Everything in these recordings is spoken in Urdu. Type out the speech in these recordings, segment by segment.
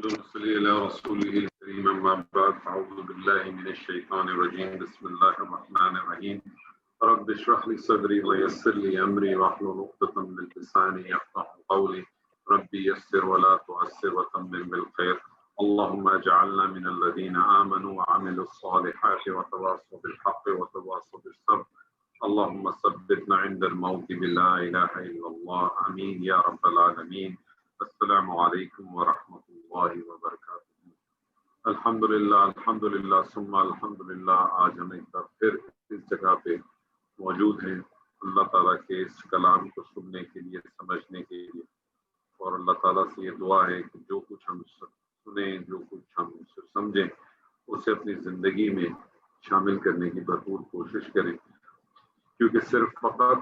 صلی اللہ رسولہ الکریم اما بعد اعوذ باللہ من الشیطان الرجیم بسم اللہ الرحمن الرحیم رب اشرح لی صدری ویسر لی امری واحلل عقدۃ من لسانی یفقهوا قولی رب یسر ولا تعسر وتمم بالخیر اللهم اجعلنا من الذين آمنوا وعملوا الصالحات وتواصوا بالحق وتواصوا بالصبر اللهم ثبتنا عند الموت بلا اله الا الله امین یا رب العالمین. السلام علیکم ورحمۃ اللہ وبرکاتہ. الحمدللہ ثم الحمدللہ. آج ہم ایک بار پھر اس جگہ پہ موجود ہیں اللہ تعالیٰ کے اس کلام کو سننے کے لیے، سمجھنے کے لیے، اور اللہ تعالیٰ سے یہ دعا ہے کہ جو کچھ ہم سنیں، جو کچھ ہم سمجھیں، اسے اپنی زندگی میں شامل کرنے کی بھرپور کوشش کریں، کیونکہ صرف فقط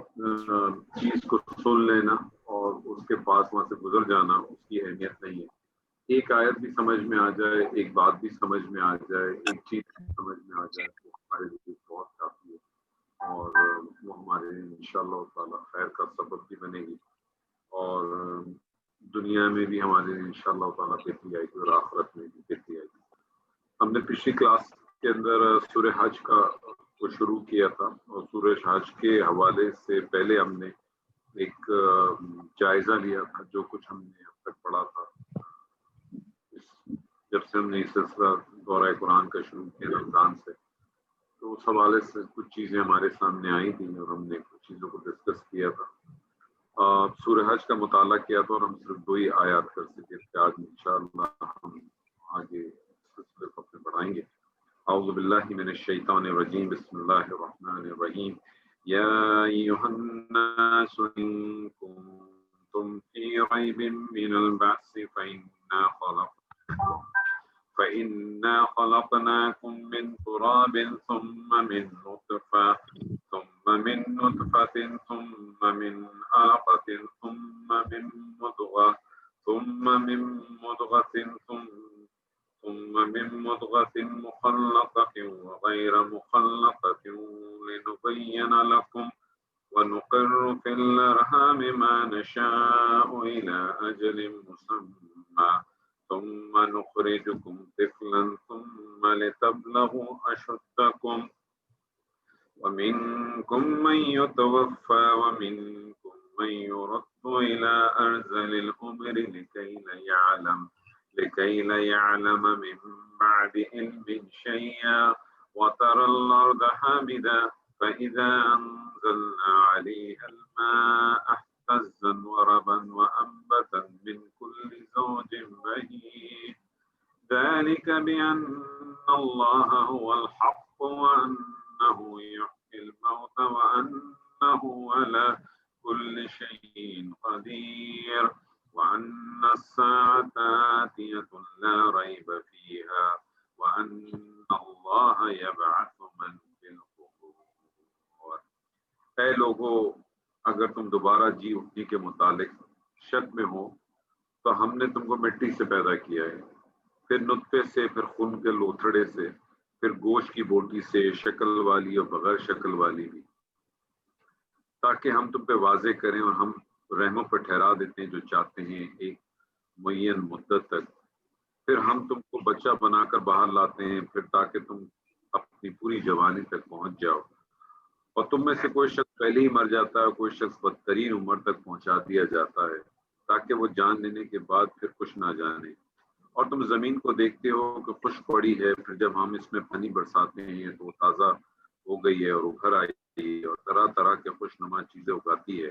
چیز کو سن لینا اور اس کے پاس وہاں سے گزر جانا اس کی اہمیت نہیں ہے. ایک آیت بھی سمجھ میں آ جائے، ایک بات بھی سمجھ میں آ جائے، ایک چیز سمجھ میں آ جائے تو ہمارے لیے بہت کافی ہے، اور وہ ہمارے لیے انشاءاللہ تعالیٰ خیر کا سبب بھی بنے گی، اور دنیا میں بھی ہمارے لیے انشاءاللہ تعالیٰ بہتری آئے گی اور آخرت میں بھی بہتری آئے گی. ہم نے پچھلی کلاس کے اندر سورہ حج کو شروع کیا تھا، اور سورہ حج کے حوالے سے پہلے ہم نے ایک جائزہ لیا تھا جو کچھ ہم نے اب تک پڑھا تھا. جب سے ہم نے اس سلسلہ دورہ قرآن کا شروع کیا رمضان سے، تو اس حوالے سے کچھ چیزیں ہمارے سامنے آئی تھیں اور ہم نے کچھ چیزوں کو ڈسکس کیا تھا. سورہ حج کا مطالعہ کیا تھا اور ہم صرف 2 ہی آیات کر سکے تھے. آج انشاءاللہ ہم آگے سلسلے کو اپنے بڑھائیں گے. اعوذ باللہ من الشیطان الرجیم بسم اللہ الرحمن الرحیم. یا ایھا الناس ان کنتم فی ریب من البعث فإنا خلقناكم من تراب ثم من نطفة ثم من علقة ثم من مضغة مخلقة وغير مخلقة لنبين لكم ونقر في الأرحام ما نشاء إلى أجل مسمى ثم نخرجكم طفلا ثم لتبلغوا أشدكم ومنكم من يتوفى ومنكم من يرد إلى أرذل العمر لكي لا يعلم من بعد علم شيئا وترى الأرض هامدة فإذا أنزلنا عليها الماء اهتزت وربا وأنبتت من كل زوج بهيج ذلك بأن الله هو الحق وأنه يحيي الموتى وأنه على كل شيء قدير وأن الساعة آتية لا ريب فيها وأن الله يبعث من في القبور. اے لوگو، اگر تم دوبارہ جی اٹھنے کے متعلق شک میں ہو تو ہم نے تم کو مٹی سے پیدا کیا ہے، پھر نطفے سے، پھر خون کے لوتھڑے سے، پھر گوشت کی بوٹی سے، شکل والی اور بغیر شکل والی بھی، تاکہ ہم تم پہ واضح کریں، اور ہم رحموں پر ٹھہرا دیتے ہیں جو چاہتے ہیں ایک معین مدت تک. پھر ہم تم کو بچہ بنا کر باہر لاتے ہیں، پھر تاکہ تم اپنی پوری جوانی تک پہنچ جاؤ، اور تم میں سے کوئی شخص پہلے ہی مر جاتا ہے، کوئی شخص بدترین عمر تک پہنچا دیا جاتا ہے تاکہ وہ جان لینے کے بعد پھر کچھ نہ جانے. اور تم زمین کو دیکھتے ہو کہ خشک پڑی ہے، پھر جب ہم اس میں پانی برساتے ہیں تو وہ تازہ ہو گئی ہے اور ابھر آئی اور طرح طرح کے خوش نما چیزیں اگاتی ہے.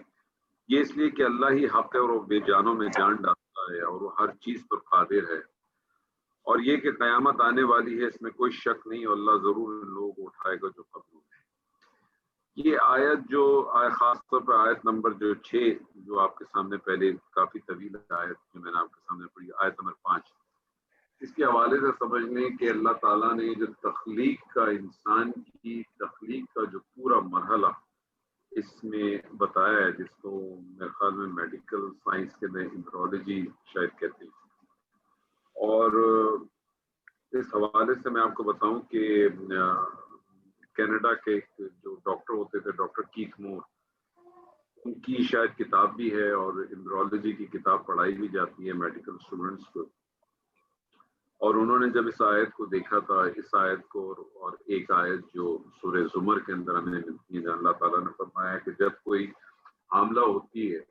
یہ اس لیے کہ اللہ ہی حق ہے اور وہ بے جانوں میں جان ڈالتا ہے اور وہ ہر چیز پر قادر ہے. اور یہ کہ قیامت آنے والی ہے، اس میں کوئی شک نہیں، اور اللہ ضرور لوگ اٹھائے گا جو قبل ہوئے. یہ آیت جو خاص طور پر آیت نمبر 6 جو آپ کے سامنے پہلے کافی طویل آیت جو میں نے آپ کے سامنے پڑھی، آیت نمبر 5، اس کے حوالے سے سمجھ لیں کہ اللہ تعالیٰ نے جو تخلیق کا، انسان کی تخلیق کا جو پورا مرحلہ اس میں بتایا ہے، جس کو میرے خیال میں میڈیکل سائنس کے میں ایمبریولوجی شاید کہتے ہیں. اور اس حوالے سے میں آپ کو بتاؤں کہ کینیڈا کے جو ڈاکٹر ہوتے تھے، ڈاکٹر کیتھ مور، ان کی شاید کتاب بھی ہے اور ایمبریولوجی کی کتاب پڑھائی بھی جاتی ہے میڈیکل اسٹوڈنٹس کو. اور انہوں نے جب اس آیت کو دیکھا تھا، اس آیت کو اور ایک آیت جو سورہ زمر کے اندر ہمیں ملتی ہے، اللہ تعالیٰ نے فرمایا کہ جب کوئی حاملہ ہوتی ہے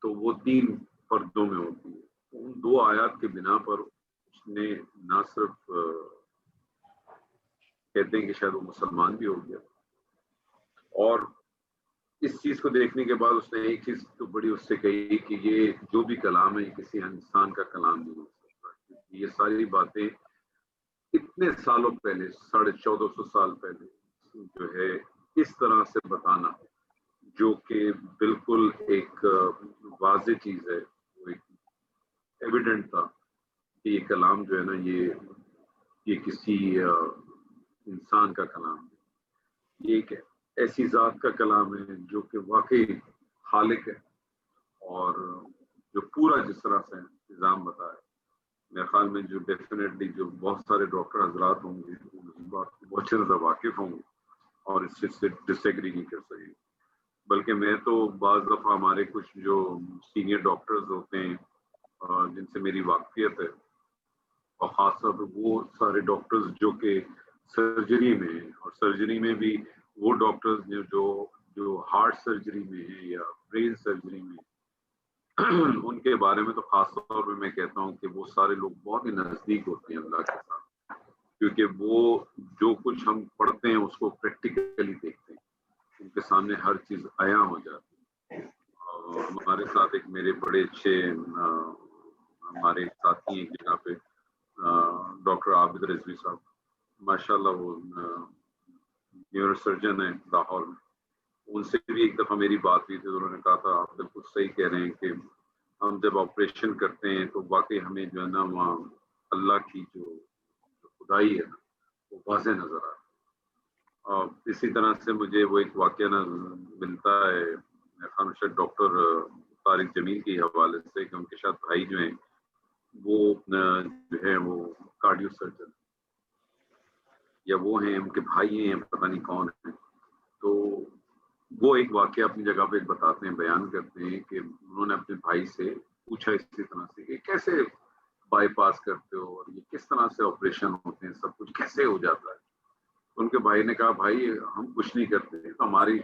تو وہ 3 پردوں میں ہوتی ہے. ان 2 آیات کے بنا پر اس نے نہ صرف کہتے ہیں کہ شاید وہ مسلمان بھی ہو گیا، اور اس چیز کو دیکھنے کے بعد اس نے ایک چیز تو بڑی اس سے کہی کہ یہ جو بھی کلام ہے یہ کسی انسان کا کلام نہیں ہو سکتا، کیونکہ یہ ساری باتیں اتنے سالوں پہلے 1450 سال پہلے جو ہے اس طرح سے بتانا، جو کہ بالکل ایک واضح چیز ہے، وہ ایک ایویڈنٹ تھا کہ یہ کلام جو ہے نا یہ کسی انسان کا کلام ہے، یہ ایک ایسی ذات کا کلام ہے جو کہ واقعی خالق ہے، اور جو پورا جس طرح سے نظام بتایا. میرے خیال میں جو ڈیفینیٹلی جو بہت سارے ڈاکٹر حضرات ہوں گے اس بات کو بہت اچھی طرح واقف ہوں گے اور اس چیز سے ڈس ایگری نہیں کر سکیں. بلکہ میں تو بعض دفعہ ہمارے کچھ جو سینئر ڈاکٹرز ہوتے ہیں جن سے میری واقفیت ہے، اور خاص طور پہ وہ سارے ڈاکٹرز جو کہ سرجری میں ہیں، اور سرجری میں بھی وہ ڈاکٹرز جو ہارٹ سرجری میں ہیں یا برین سرجری میں ہیں، ان کے بارے میں تو خاص طور پہ میں کہتا ہوں کہ وہ سارے لوگ بہت ہی نزدیک ہوتے ہیں اللہ کے ساتھ، کیونکہ وہ جو کچھ ہم پڑھتے ہیں اس کو پریکٹیکلی دیکھتے ہیں، ان کے سامنے ہر چیز عیاں ہو جاتی ہے. ہمارے ساتھ ایک میرے بڑے اچھے ہمارے ساتھی ایک جگہ پہ ڈاکٹر عابد رضوی صاحب، ماشاءاللہ وہ نیورو سرجن ہیں لاہور میں. ان سے بھی ایک دفعہ میری بات ہوئی تھی، انہوں نے کہا تھا آپ بالکل صحیح کہہ رہے ہیں کہ ہم جب آپریشن کرتے ہیں تو واقعی ہمیں جو ہے نا وہاں اللہ کی جو خدائی ہے نا وہ واضح نظر آتی ہے. اور اسی طرح سے مجھے وہ ایک واقعہ ملتا ہے خامشہ ڈاکٹر طارق جمیل کے حوالے سے کہ ان کے ساتھ بھائی جو ہیں وہ جو ہے وہ کارڈیو سرجن یا وہ ہیں ان کے بھائی ہیں پتہ نہیں کون ہیں. تو وہ ایک واقعہ اپنی جگہ پہ بتاتے ہیں، بیان کرتے ہیں کہ انہوں نے اپنے بھائی سے پوچھا اسی طرح سے کہ کیسے بائی پاس کرتے ہو اور یہ کس طرح سے آپریشن ہوتے ہیں، سب کچھ کیسے ہو جاتا ہے. ان کے بھائی نے کہا بھائی ہم کچھ نہیں کرتے، ہماری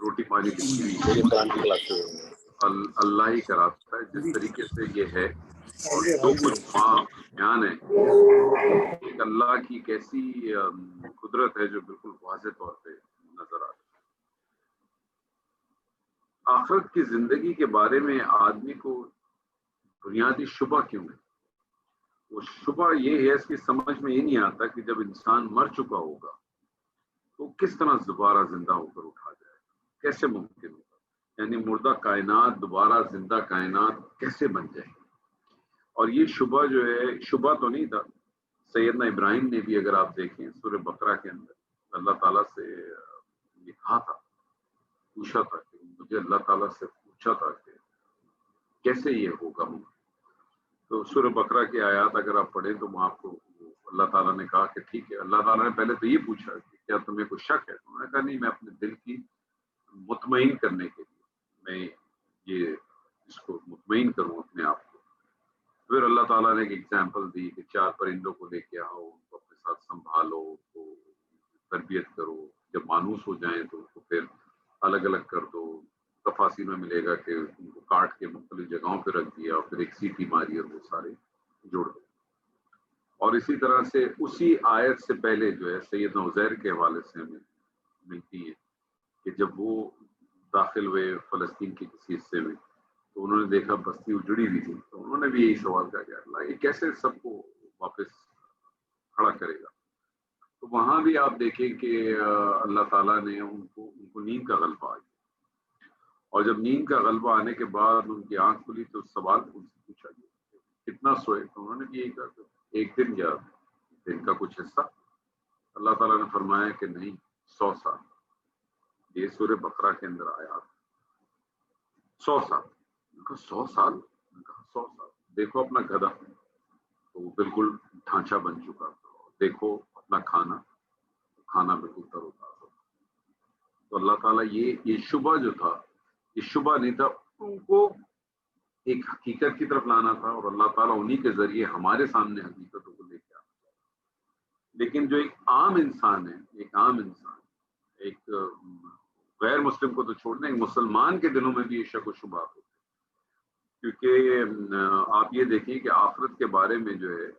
روٹی پانی اللہ ہی کراتا ہے جس طریقے سے یہ ہے، اور جو کچھ بیان ہے ایک اللہ کی کیسی قدرت ہے جو بالکل واضح طور پہ نظر آتی ہے. آخرت کی زندگی کے بارے میں آدمی کو بنیادی شبہ کیوں ہے؟ وہ شبہ یہ ہے، اس کی سمجھ میں یہ نہیں آتا کہ جب انسان مر چکا ہوگا تو کس طرح دوبارہ زندہ ہو کر اٹھا جائے گا، کیسے ممکن ہوگا، یعنی مردہ کائنات دوبارہ زندہ کائنات کیسے بن جائے گی. اور یہ شبہ جو ہے، شبہ تو نہیں تھا، سیدنا ابراہیم نے بھی اگر آپ دیکھیں سورہ بقرہ کے اندر اللہ تعالیٰ سے یہ کہا تھا، پوچھا تھا کہ مجھے اللہ تعالیٰ سے پوچھا تھا کہ کیسے یہ ہوگا. تو سورہ بقرہ کی آیات اگر آپ پڑھیں تو وہاں کو اللہ تعالیٰ نے کہا کہ ٹھیک ہے. اللہ تعالیٰ نے پہلے تو یہ پوچھا کہ کیا تمہیں کوئی شک ہے؟ انہوں نے کہا نہیں، میں اپنے دل کی مطمئن کرنے کے لیے میں یہ اس کو مطمئن کروں اپنے آپ کو. پھر اللہ تعالیٰ نے ایک ایگزامپل دی کہ 4 پرندوں کو لے کے آؤ، ان کو اپنے ساتھ سنبھالو، ان کو تربیت کرو، جب مانوس ہو جائیں تو ان کو پھر الگ الگ کر دو. تفاصیر میں ملے گا کہ ان کو کاٹ کے مختلف جگہوں پہ رکھ دیا اور پھر ایک سیٹی ماری اور وہ سارے جوڑ دے. اور اسی طرح سے اسی آیت سے پہلے جو ہے سیدنا عزیر کے حوالے سے ہمیں ملتی ہے کہ جب وہ داخل ہوئے فلسطین کے کسی حصے میں تو انہوں نے دیکھا بستی اجڑی ہوئی تھی، تو انہوں نے بھی یہی سوال کیا کہ اللہ یہ کیسے سب کو واپس کھڑا کرے گا. تو وہاں بھی آپ دیکھیں کہ اللہ تعالیٰ نے ان کو نیند کا غلبہ آیا، اور جب نیند کا غلبہ آنے کے بعد ان کی آنکھ کھلی تو سوال ان سے پوچھا گیا کتنا سوئے، تو انہوں نے بھی یہی کہا کہ 1 دن یا دن کا کچھ حصہ. اللہ تعالیٰ نے فرمایا کہ نہیں، 100 سال. یہ سورہ بقرہ کے اندر آیا 100 سال. 100 سال، 100 سال. دیکھو اپنا گدھا تو وہ بالکل ڈھانچہ بن چکا تھا، دیکھو اپنا کھانا بالکل تر و تازہ. تو اللہ تعالیٰ یہ شبہ جو تھا، یہ شبہ نہیں تھا، ان کو ایک حقیقت کی طرف لانا تھا، اور اللہ تعالیٰ انہی کے ذریعے ہمارے سامنے حقیقتوں کو لے کے آنا تھا۔ لیکن جو ایک عام انسان ہے، ایک غیر مسلم کو تو چھوڑ دیں، ایک مسلمان کے دلوں میں بھی یہ شک و شبہات ہوتے ہیں، کیونکہ آپ یہ دیکھیں کہ آخرت کے بارے میں جو ہے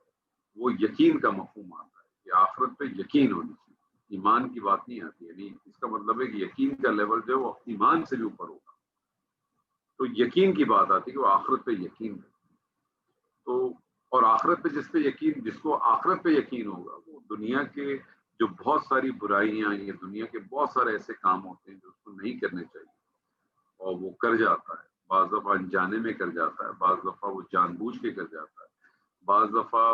وہ یقین کا مفہوم آتا ہے کہ آخرت پہ یقین ہونی چاہیے، ایمان کی بات نہیں آتی، یعنی اس کا مطلب ہے کہ یقین کا لیول جو ہے وہ ایمان سے بھی اوپر ہوگا، تو یقین کی بات آتی ہے کہ وہ آخرت پہ یقین ہے۔ تو اور آخرت پہ جس کو آخرت پہ یقین ہوگا، وہ دنیا کے جو بہت ساری برائیاں، یہ دنیا کے بہت سارے ایسے کام ہوتے ہیں جو اس کو نہیں کرنے چاہیے اور وہ کر جاتا ہے، بعض دفعہ انجانے میں کر جاتا ہے، بعض دفعہ وہ جان بوجھ کے کر جاتا ہے، بعض دفعہ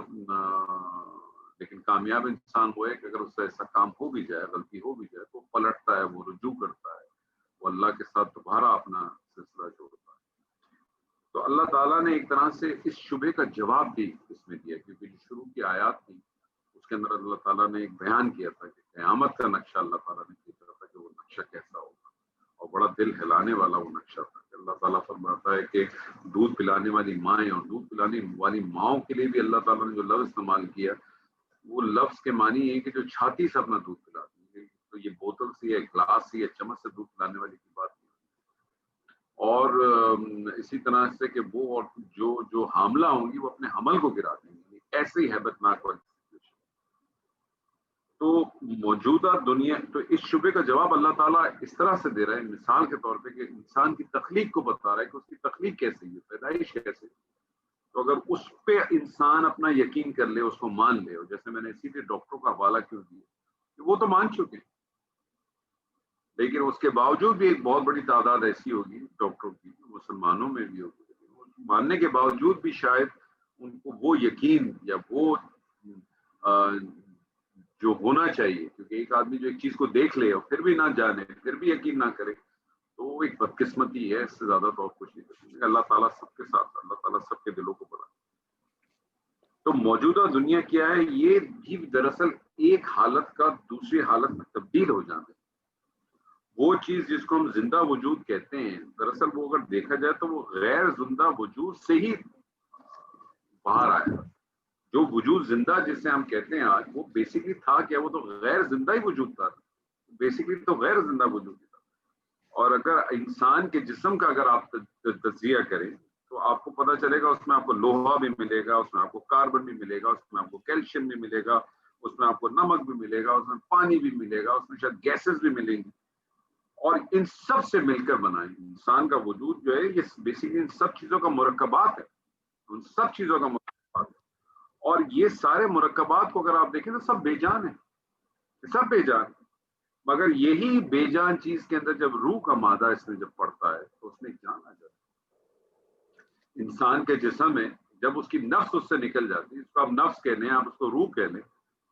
لیکن کامیاب انسان وہ ہے کہ اگر اس سے ایسا کام ہو بھی جائے، غلطی ہو بھی جائے، تو پلٹتا ہے، وہ رجوع کرتا ہے، وہ اللہ کے ساتھ دوبارہ اپنا سلسلہ جوڑتا ہے۔ تو اللہ تعالیٰ نے ایک طرح سے اس شبے کا جواب بھی اس میں دیا، کیونکہ جو شروع کی آیات تھی اس کے اندر اللہ تعالیٰ نے ایک بیان کیا تھا کہ قیامت کا نقشہ اللہ تعالیٰ نے کیا تھا کہ وہ نقشہ کیسا ہوگا، اور بڑا دل ہلانے والا وہ نقشہ تھا کہ اللہ تعالیٰ فرماتا ہے کہ دودھ پلانے والی مائیں اور دودھ پلانے والی ماؤں کے لیے بھی اللہ تعالیٰ نے جو لفظ استعمال کیا، وہ لفظ کے معنی یہ کہ جو چھاتی سے اپنا دودھ پلاتی ہے، تو یہ بوتل سے یا گلاس سے یا چمچ سے دودھ پلانے والی کی بات نہیں۔ اور اسی طرح سے کہ وہ اور جو حاملہ ہوں گی وہ اپنے حمل کو گرا دیں گی، ایسی ہیبت ناک والی سچویشن۔ تو موجودہ دنیا، تو اس شبے کا جواب اللہ تعالیٰ اس طرح سے دے رہا ہے مثال کے طور پہ کہ انسان کی تخلیق کو بتا رہا ہے کہ اس کی تخلیق کیسے ہے، پیدائش کیسے ہے۔ تو اگر اس پہ انسان اپنا یقین کر لے، اس کو مان لے، اور جیسے میں نے اسی لیے ڈاکٹروں کا حوالہ کیوں دیا کہ وہ تو مان چکے ہیں، لیکن اس کے باوجود بھی ایک بہت بڑی تعداد ایسی ہوگی ڈاکٹروں کی، مسلمانوں میں بھی ہوگی، ماننے کے باوجود بھی شاید ان کو وہ یقین یا وہ جو ہونا چاہیے، کیونکہ ایک آدمی جو ایک چیز کو دیکھ لے اور پھر بھی نہ جانے، پھر بھی یقین نہ کرے، تو وہ ایک بدقسمتی ہے، اس سے زیادہ تو اور کچھ نہیں کر سکتے۔ اللہ تعالیٰ سب کے ساتھ، اللہ تعالیٰ سب کے دلوں کو بڑھا۔ تو موجودہ دنیا کیا ہے؟ یہ بھی دراصل ایک حالت کا دوسری حالت میں تبدیل ہو جانا ہے۔ وہ چیز جس کو ہم زندہ وجود کہتے ہیں، دراصل وہ اگر دیکھا جائے تو وہ غیر زندہ وجود سے ہی باہر آیا۔ جو وجود زندہ جسے ہم کہتے ہیں آج، وہ بیسیکلی تھا کیا؟ وہ تو غیر زندہ ہی وجود تھا، بیسیکلی تو غیر زندہ وجود تھا۔ اور اگر انسان کے جسم کا اگر آپ تجزیہ کریں تو آپ کو پتہ چلے گا اس میں آپ کو لوہا بھی ملے گا، اس میں آپ کو کاربن بھی ملے گا، اس میں آپ کو کیلشیم بھی ملے گا، اس میں آپ کو نمک بھی ملے گا، اس میں پانی بھی ملے گا، اس میں شاید گیسز بھی ملیں گی، اور ان سب سے مل کر بنائیں گے انسان کا وجود جو ہے۔ یہ بیسیکلی ان سب چیزوں کا مرکبات ہے، ان سب چیزوں کا مرکبات ہے، اور یہ سارے مرکبات کو اگر آپ دیکھیں تو سب بے جان ہیں، سب بے جان ہیں، مگر یہی بے جان چیز کے اندر جب روح کا مادہ اس میں جب پڑتا ہے تو اس میں جان آ جاتی ہے۔ انسان کے جسم میں جب اس کی نفس اس سے نکل جاتی ہے، اس کو آپ نفس کہہ لیں، آپ اس کو روح کہہ لیں،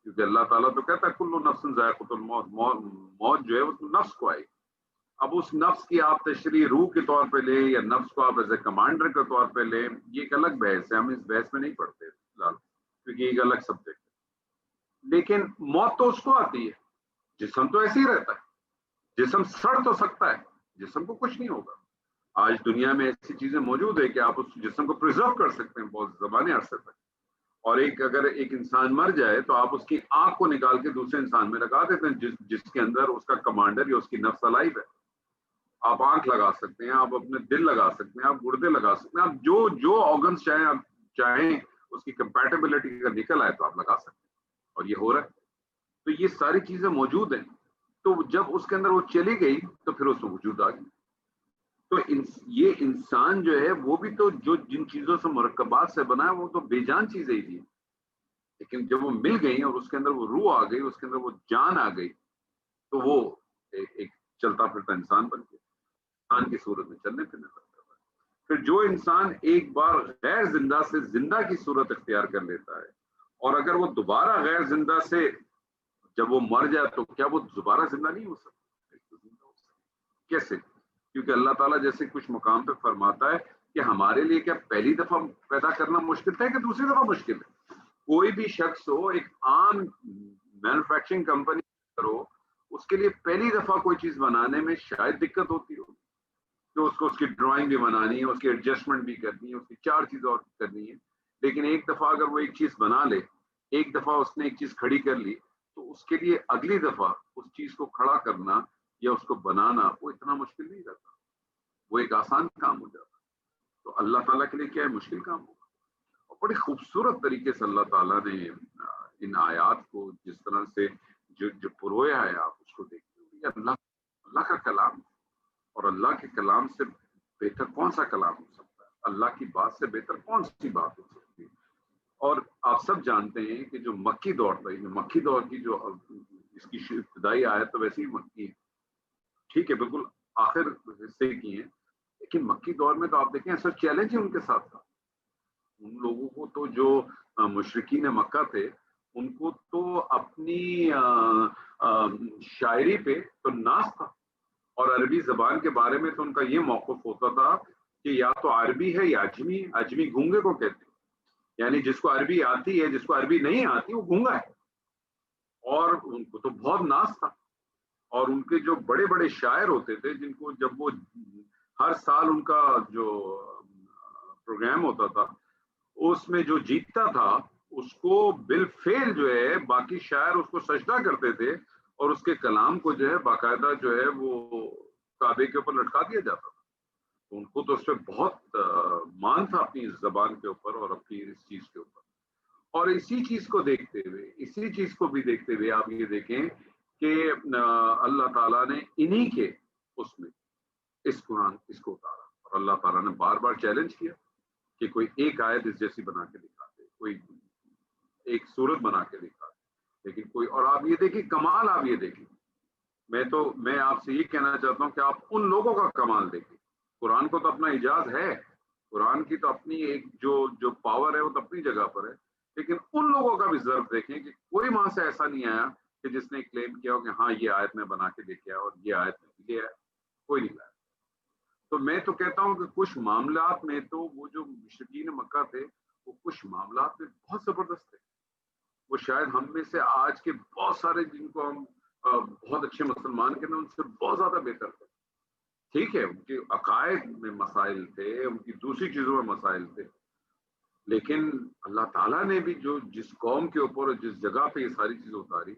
کیونکہ اللہ تعالیٰ تو کہتا ہے کل نفس ذائقۃ الموت، موت جو ہے وہ نفس کو آئے گی۔ اب اس نفس کی آپ تشریح روح کے طور پہ لیں یا نفس کو آپ ایز اے کمانڈر کے طور پہ لیں، یہ ایک الگ بحث ہے، ہم اس بحث میں نہیں پڑھتے فی الحال، کیونکہ ایک الگ سبجیکٹ ہے۔ لیکن موت تو اس کو آتی ہے، جسم تو ایسے ہی رہتا ہے، جسم سڑ تو سکتا ہے، جسم کو کچھ نہیں ہوگا۔ آج دنیا میں ایسی چیزیں موجود ہے کہ آپ اس جسم کو پرزرو کر سکتے ہیں بہت زمانے عرصے تک، اور اگر ایک انسان مر جائے تو آپ اس کی آنکھ کو نکال کے دوسرے انسان میں لگا دیتے ہیں جس کے اندر اس کا کمانڈر یا اس کی نفس الائب ہے۔ آپ آنکھ لگا سکتے ہیں، آپ اپنے دل لگا سکتے ہیں، آپ گردے لگا سکتے ہیں، آپ جو آرگنس چاہیں، آپ چاہیں اس کی کمپیٹیبلٹی اگر نکل آئے تو آپ لگا سکتے ہیں، اور یہ ہو رہا ہے۔ تو یہ ساری چیزیں موجود ہیں، تو جب اس کے اندر وہ چلی گئی تو پھر اس میں وجود آ گئی۔ تو یہ انسان جو ہے وہ بھی تو جو جن چیزوں سے مرکبات سے بنا ہے وہ تو بے جان چیزیں ہی تھی، لیکن جب وہ مل گئی اور اس کے اندر وہ روح آ گئی، اس کے اندر وہ جان آ گئی، تو وہ ایک چلتا پھرتا انسان بن گیا، انسان کی صورت میں چلنے پھرنے لگتا ہے۔ پھر جو انسان ایک بار غیر زندہ سے زندہ کی صورت اختیار کر لیتا ہے، اور اگر وہ دوبارہ غیر زندہ سے جب وہ مر جائے تو کیا وہ دوبارہ زندہ نہیں ہو سکتا؟ کیسے؟ کیونکہ اللہ تعالیٰ جیسے کچھ مقام پہ فرماتا ہے کہ ہمارے لیے کیا پہلی دفعہ پیدا کرنا مشکل تھا کہ دوسری دفعہ مشکل ہے؟ کوئی بھی شخص ہو، ایک عام مینوفیکچرنگ کمپنی کرو، اس کے لیے پہلی دفعہ کوئی چیز بنانے میں شاید دقت ہوتی ہو، کہ اس کو اس کی ڈرائنگ بھی بنانی ہے, اس کی ایڈجسٹمنٹ بھی کرنی ہے, اس کی 4 چیزیں اور کرنی ہے. لیکن ایک دفعہ اگر وہ ایک چیز بنا لے, ایک دفعہ اس نے ایک چیز کھڑی کر لی, تو اس کے لیے اگلی دفعہ اس چیز کو کھڑا کرنا یا اس کو بنانا وہ اتنا مشکل نہیں رہتا, وہ ایک آسان کام ہو جاتا. تو اللہ تعالیٰ کے لیے کیا ہے, مشکل کام ہوگا. اور بڑی خوبصورت طریقے سے اللہ تعالیٰ نے ان آیات کو جس طرح سے جو پرویا ہے, آپ اس کو دیکھتے ہو, یہ اللہ کا کلام ہے. اور اللہ کے کلام سے بہتر کون سا کلام ہو سکتا ہے, اللہ کی بات سے بہتر کون سی بات ہو سکتی ہے. اور آپ سب جانتے ہیں کہ جو مکی دور تھا, مکی دور کی جو اس کی ابتدائی آیت تو ویسے ہی مکی ہے, ٹھیک ہے, بالکل آخر حصے کی ہیں, لیکن مکی دور میں تو آپ دیکھیں ایسا چیلنج ہی ان کے ساتھ تھا. ان لوگوں کو تو جو مشرکین مکہ تھے, ان کو تو اپنی شاعری پہ تو ناز تھا, اور عربی زبان کے بارے میں تو ان کا یہ موقف ہوتا تھا کہ یا تو عربی ہے یا اجمی. اجمی گونگے کو کہتے ہیں, یعنی جس کو عربی آتی ہے, جس کو عربی نہیں آتی وہ گونگا ہے. اور ان کو تو بہت ناز تھا. اور ان کے جو بڑے بڑے شاعر ہوتے تھے, جن کو جب وہ ہر سال ان کا جو پروگرام ہوتا تھا اس میں جو جیتتا تھا, اس کو بالفعل جو ہے باقی شاعر اس کو سجدہ کرتے تھے, اور اس کے کلام کو جو ہے باقاعدہ جو ہے وہ کعبے کے اوپر لٹکا دیا جاتا تھا. ان کو تو اس پہ بہت مان تھا اپنی زبان کے اوپر اور اپنی اس چیز کے اوپر. اور اسی چیز کو دیکھتے ہوئے, اسی چیز کو بھی دیکھتے ہوئے آپ یہ دیکھیں کہ اللہ تعالیٰ نے انہی کے اس میں اس قرآن اس کو اتارا, اور اللہ تعالیٰ نے بار بار چیلنج کیا کہ کوئی ایک آیت اس جیسی بنا کے دکھا دے, کوئی ایک صورت بنا کے دکھا دے. لیکن کوئی, اور آپ یہ دیکھیں کمال, آپ یہ دیکھیں, میں آپ سے یہ کہنا چاہتا ہوں کہ آپ ان لوگوں کا کمال دیکھیں. قرآن کو تو اپنا اعجاز ہے, قرآن کی تو اپنی ایک جو پاور ہے وہ تو اپنی جگہ پر ہے, لیکن ان لوگوں کا بھی ضرور دیکھیں کہ کوئی وہاں سے ایسا نہیں آیا کہ جس نے کلیم کیا ہو کہ ہاں یہ آیت میں بنا کے دیکھا اور یہ آیت میں یہ ہے, کوئی نہیں لایا. تو میں تو کہتا ہوں کہ کچھ معاملات میں تو وہ جو مشرکین مکہ تھے, وہ کچھ معاملات میں بہت زبردست تھے. وہ شاید ہم میں سے آج کے بہت سارے جن کو ہم بہت اچھے مسلمان کے ان سے بہت زیادہ بہتر تھے. ٹھیک ہے, ان کے عقائد میں مسائل تھے, ان کی دوسری چیزوں میں مسائل تھے, لیکن اللہ تعالیٰ نے بھی جو جس قوم کے اوپر اور جس جگہ پہ یہ ساری چیزیں اتاری,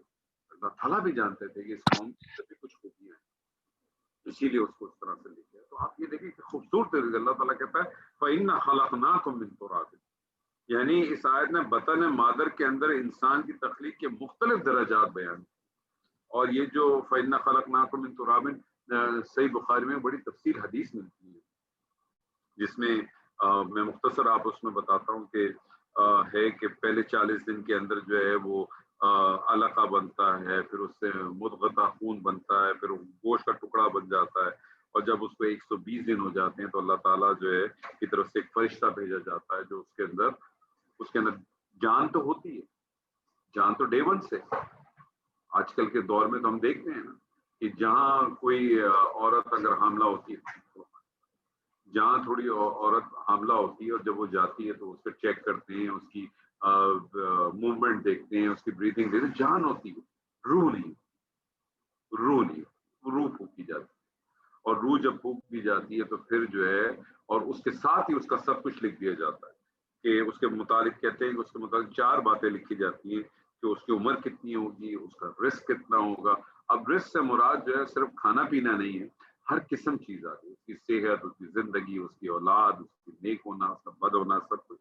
اللہ تعالیٰ بھی جانتے تھے کہ اس قوم سے بھی کچھ خوبیاں ہیں, اسی لیے اس کو اس طرح سے لکھا. تو آپ یہ دیکھیں کہ خوبصورت طریقے اللہ تعالیٰ کہتا ہے فَإِنَّا خَلَقْنَاكُم مِّن تُرَابٍ, یعنی اس آیت میں بطن مادر کے اندر انسان کی تخلیق کے مختلف درجات بیان. اور یہ جو فَإِنَّا خَلَقْنَاكُم مِّن تُرَابٍ صحیح بخاری میں بڑی تفصیل حدیث ملتی ہے, جس میں میں مختصر آپ اس میں بتاتا ہوں کہ ہے کہ پہلے 40 دن کے اندر جو ہے وہ علقہ بنتا ہے, پھر اس سے مدغتہ خون بنتا ہے, پھر گوشت کا ٹکڑا بن جاتا ہے, اور جب اس کو 120 دن ہو جاتے ہیں تو اللہ تعالیٰ جو ہے کی طرف سے ایک فرشتہ بھیجا جاتا ہے جو اس کے اندر جان تو ہوتی ہے, جان تو ڈے ون سے. آج کل کے دور میں تو ہم دیکھتے ہیں نا کہ جہاں کوئی عورت اگر حاملہ ہوتی ہے, جہاں تھوڑی عورت حاملہ ہوتی ہے اور جب وہ جاتی ہے تو اس کو چیک کرتے ہیں, اس کی موومنٹ دیکھتے ہیں, اس کی بریتھنگ دیکھتے ہیں, جان ہوتی ہے, روح نہیں, روح پھونک دی جاتی ہے. اور روح جب پھونک دی جاتی ہے تو پھر جو ہے, اور اس کے ساتھ ہی اس کا سب کچھ لکھ دیا جاتا ہے کہ اس کے متعلق کہتے ہیں کہ اس کے متعلق 4 باتیں لکھی جاتی ہیں کہ اس کی عمر کتنی ہوگی, اس کا رزق کتنا ہوگا. اب رزق سے مراد جو ہے صرف کھانا پینا نہیں ہے, ہر قسم چیز آ گئی, اس کی صحت, اس کی زندگی, اس کی اولاد, اس کی نیک ہونا, اس کا بد ہونا, سب کچھ,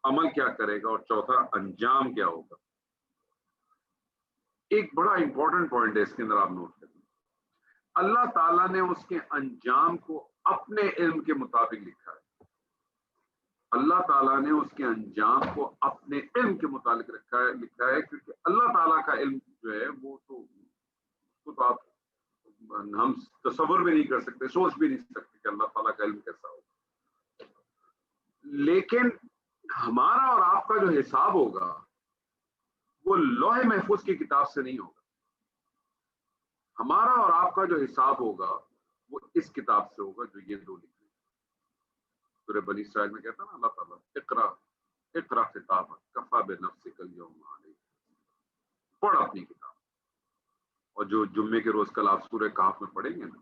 عمل کیا کرے گا, اور چوتھا انجام کیا ہوگا. ایک بڑا امپورٹنٹ پوائنٹ ہے اس کے اندر, آپ نوٹ کریں, اللہ تعالیٰ نے اس کے انجام کو اپنے علم کے مطابق لکھا ہے. اللہ تعالیٰ نے اس کے انجام کو اپنے علم کے متعلق لکھا ہے, کیونکہ اللہ تعالیٰ کا علم جو ہے وہ تو آپ ہم تصور بھی نہیں کر سکتے, سوچ بھی نہیں سکتے کہ اللہ تعالیٰ کا علم کیسا ہوگا. لیکن ہمارا اور آپ کا جو حساب ہوگا وہ لوح محفوظ کی کتاب سے نہیں ہوگا. ہمارا اور آپ کا جو حساب ہوگا وہ اس کتاب سے ہوگا جو یہ 2 لکھے. سورہ بنی اسرائیل میں کہتا ہے نا اللہ تعالیٰ, اقرا کتابک کفی بنفسک الیوم علیک, پڑھ اپنی کتاب. اور جو جمعے کے روز کل آپ سورہ کہف میں پڑھیں گے نا,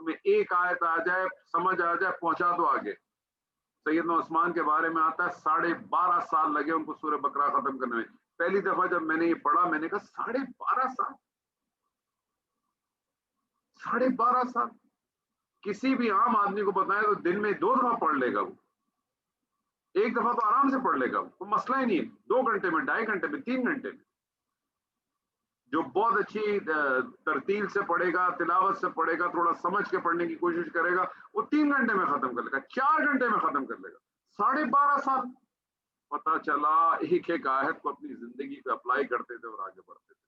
تمہیں ایک آیت آ جائے, سمجھ آ جائے, پہنچا دو آگے. سیدنا عثمان کے بارے میں آتا ہے 12.5 سال لگے ان کو سورہ بقرہ ختم کرنے میں. پہلی دفعہ جب میں نے یہ پڑھا میں نے کہا 12.5 سال, 12.5 سال. کسی بھی عام آدمی کو بتائیں تو دن میں 2 دفعہ پڑھ لے گا, وہ 1 دفعہ تو آرام سے پڑھ لے گا, وہ مسئلہ ہی نہیں ہے. 2 گھنٹے میں, 2.5 گھنٹے میں, 3 گھنٹے میں. جو بہت اچھی ترتیل سے پڑھے گا, تلاوت سے پڑھے گا, تھوڑا سمجھ کے پڑھنے کی کوشش کرے گا, وہ 3 گھنٹے میں ختم کر لے گا, 4 گھنٹے میں ختم کر لے گا. 12.5 سال. پتا چلا ایک ایک آیت کو اپنی زندگی پہ اپلائی کرتے تھے اور آگے بڑھتے تھے.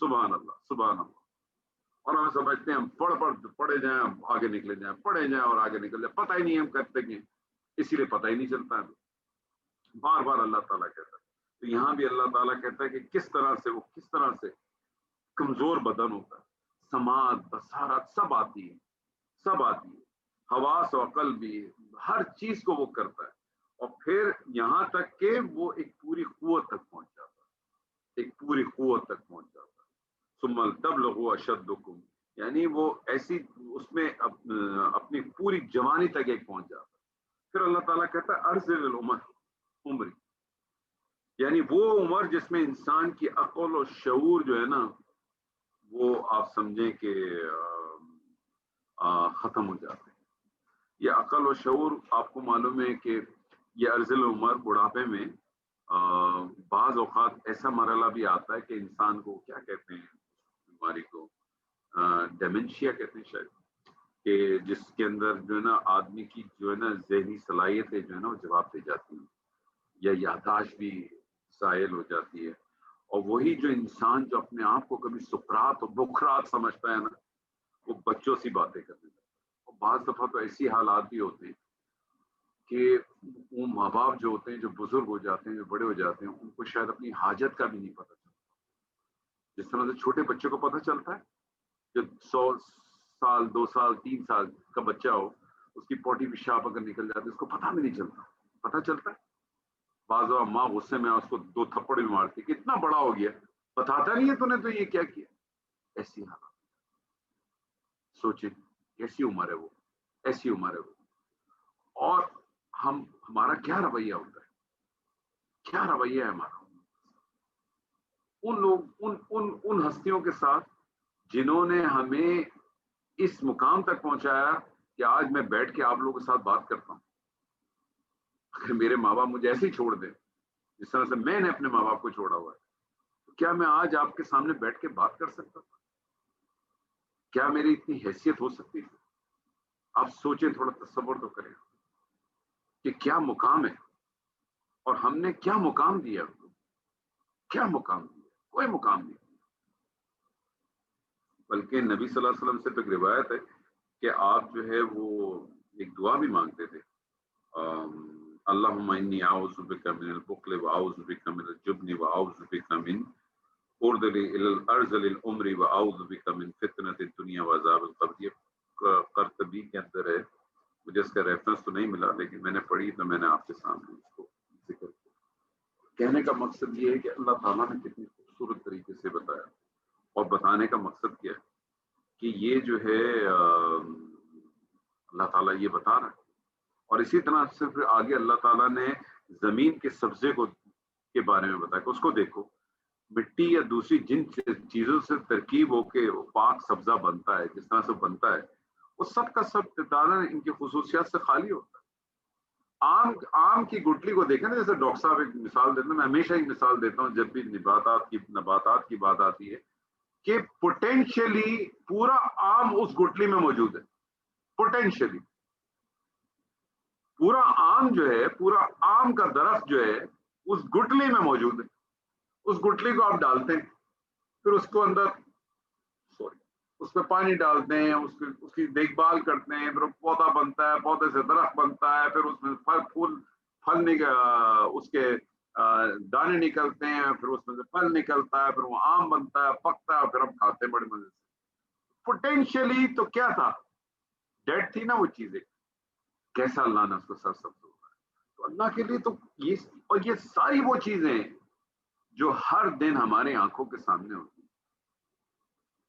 سبحان اللہ, سبحان اللہ. اور ہم سمجھتے ہیں ہم پڑھے جائیں, آگے نکلے جائیں, پڑھے جائیں اور آگے نکل جائیں. پتہ ہی نہیں ہم کرتے کہ, اسی لیے پتہ ہی نہیں چلتا ہے. بار بار اللہ تعالیٰ کہتا ہے. تو یہاں بھی اللہ تعالیٰ کہتا ہے کہ کس طرح سے کمزور بدن ہوتا ہے. سماعت, بصارت سب آتی ہے, حواس و عقل بھی, ہر چیز کو وہ کرتا ہے. اور پھر یہاں تک کہ وہ ایک پوری قوت تک پہنچ جاتا ہے, ثم تبلغوا اشدکم, یعنی وہ ایسی اس میں اپنی پوری جوانی تک ایک پہنچ جاتا ہے. پھر اللہ تعالیٰ کہتا ہے ارسل العمر, یعنی وہ عمر جس میں انسان کی عقل و شعور جو ہے نا وہ آپ سمجھیں کہ ختم ہو جاتے ہیں. یہ عقل و شعور آپ کو معلوم ہے کہ یہ ارذل عمر بڑھاپے میں بعض اوقات ایسا مرحلہ بھی آتا ہے کہ انسان کو کیا کہتے ہیں بیماری کو, ڈیمنشیا کہتے ہیں شاید, کہ جس کے اندر جو ہے نا آدمی کی جو ہے نا ذہنی صلاحیتیں جو ہے نا وہ جواب دے جاتی ہیں, یا یادداشت بھی زائل ہو جاتی ہے. اور وہی جو انسان جو اپنے آپ کو کبھی سکرات اور بکرات سمجھتا ہے نا, وہ بچوں سی باتیں کرنے لگتا ہے. اور بعض دفعہ تو ایسی حالات بھی ہوتے ہیں کہ وہ ماں باپ جو ہوتے ہیں, جو بزرگ ہو جاتے ہیں, جو بڑے ہو جاتے ہیں, ان کو شاید اپنی حاجت کا بھی نہیں پتہ چلتا. جس طرح سے چھوٹے بچے کو پتہ چلتا ہے, جو 100 سال 2 سال 3 سال کا بچہ ہو, اس کی پوٹی پیشاب اگر نکل جاتی ہے اس کو پتہ بھی نہیں چلتا. پتہ چلتا ہے بعض ماں غصے میں اس کو 2 تھپڑ بھی مارتی, کتنا بڑا ہو گیا, بتاتا نہیں ہے تو نے تو یہ کیا کیا. ایسی حالت سوچیں, کیسی عمر ہے وہ, ایسی عمر ہے وہ. اور ہمارا کیا رویہ ہوتا ہے, کیا رویہ ہے ہمارا ان ہستیوں کے ساتھ جنہوں نے ہمیں اس مقام تک پہنچایا کہ آج میں بیٹھ کے آپ لوگوں کے ساتھ بات کرتا ہوں. اگر میرے ماں باپ مجھے ایسے ہی چھوڑ دیں جس طرح سے میں نے اپنے ماں باپ کو چھوڑا ہوا ہے, تو کیا میں آج آپ کے سامنے بیٹھ کے بات کر سکتا تھا؟ کیا میری اتنی حیثیت ہو سکتی تھی؟ آپ سوچیں, تھوڑا تصور تو کریں کہ کیا مقام ہے, اور ہم نے کیا مقام دیا ان کو, کیا مقام دیا؟ کوئی مقام نہیں. بلکہ نبی صلی اللہ علیہ وسلم سے تو ایک روایت ہے کہ آپ جو ہے وہ ایک دعا بھی مانگتے تھے, اللہم انی اعوذ بک من البخل واعوذ بک من الجبن واعوذ بک من اردل الی الارذل العمر واعوذ بک من فتنۃ الدنیا وعذاب القبر. یہ قرطبی کے اندر ہے, مجھے اس کا ریفرنس تو نہیں ملا, لیکن میں نے پڑھی تو میں نے آپ کے سامنے اس کو ذکر کیا. کہنے کا مقصد یہ ہے کہ اللہ تعالیٰ نے کتنی خوبصورت طریقے سے بتایا, اور بتانے کا مقصد کیا ہے کہ یہ جو ہے اللہ تعالیٰ یہ بتا رہا ہے. اور اسی طرح سے پھر آگے اللہ تعالیٰ نے زمین کے سبزے کے بارے میں بتایا کہ اس کو دیکھو, مٹی یا دوسری جن چیزوں سے ترکیب ہو کے پاک سبزہ بنتا ہے, جس طرح سے بنتا ہے, وہ سب کا سب تعالیٰ ان کی خصوصیات سے خالی ہوتا ہے. آم کی گٹلی کو دیکھیں نا, جیسے ڈاکٹر صاحب ایک مثال دیتے ہیں, میں ہمیشہ ایک مثال دیتا ہوں جب بھی نباتات کی بات آتی ہے, کہ پوٹینشلی پورا آم اس گٹلی میں موجود ہے. پوٹینشلی پورا آم جو ہے, پورا آم کا درخت جو ہے اس گٹلی میں موجود ہے. اس گٹلی کو آپ ڈالتے ہیں, پھر اس کو اندر اس میں پانی ڈالتے ہیں, اس کی دیکھ بھال کرتے ہیں, پھر پودا بنتا ہے, پودے سے درخت بنتا ہے, پھر اس میں پھل اس کے دانے نکلتے ہیں, پھر اس میں سے پھل نکلتا ہے, پھر وہ آم بنتا ہے, پکتا ہے, پھر ہم کھاتے ہیں بڑے مزے سے. پوٹینشلی تو کیا تھا, ڈیڈ تھی نا وہ چیزیں, کیسا اللہ نے اس کو سرسبز ہوگا. تو اللہ کے لیے تو یہ ساری وہ چیزیں جو ہر دن ہمارے آنکھوں کے سامنے ہوتی ہیں,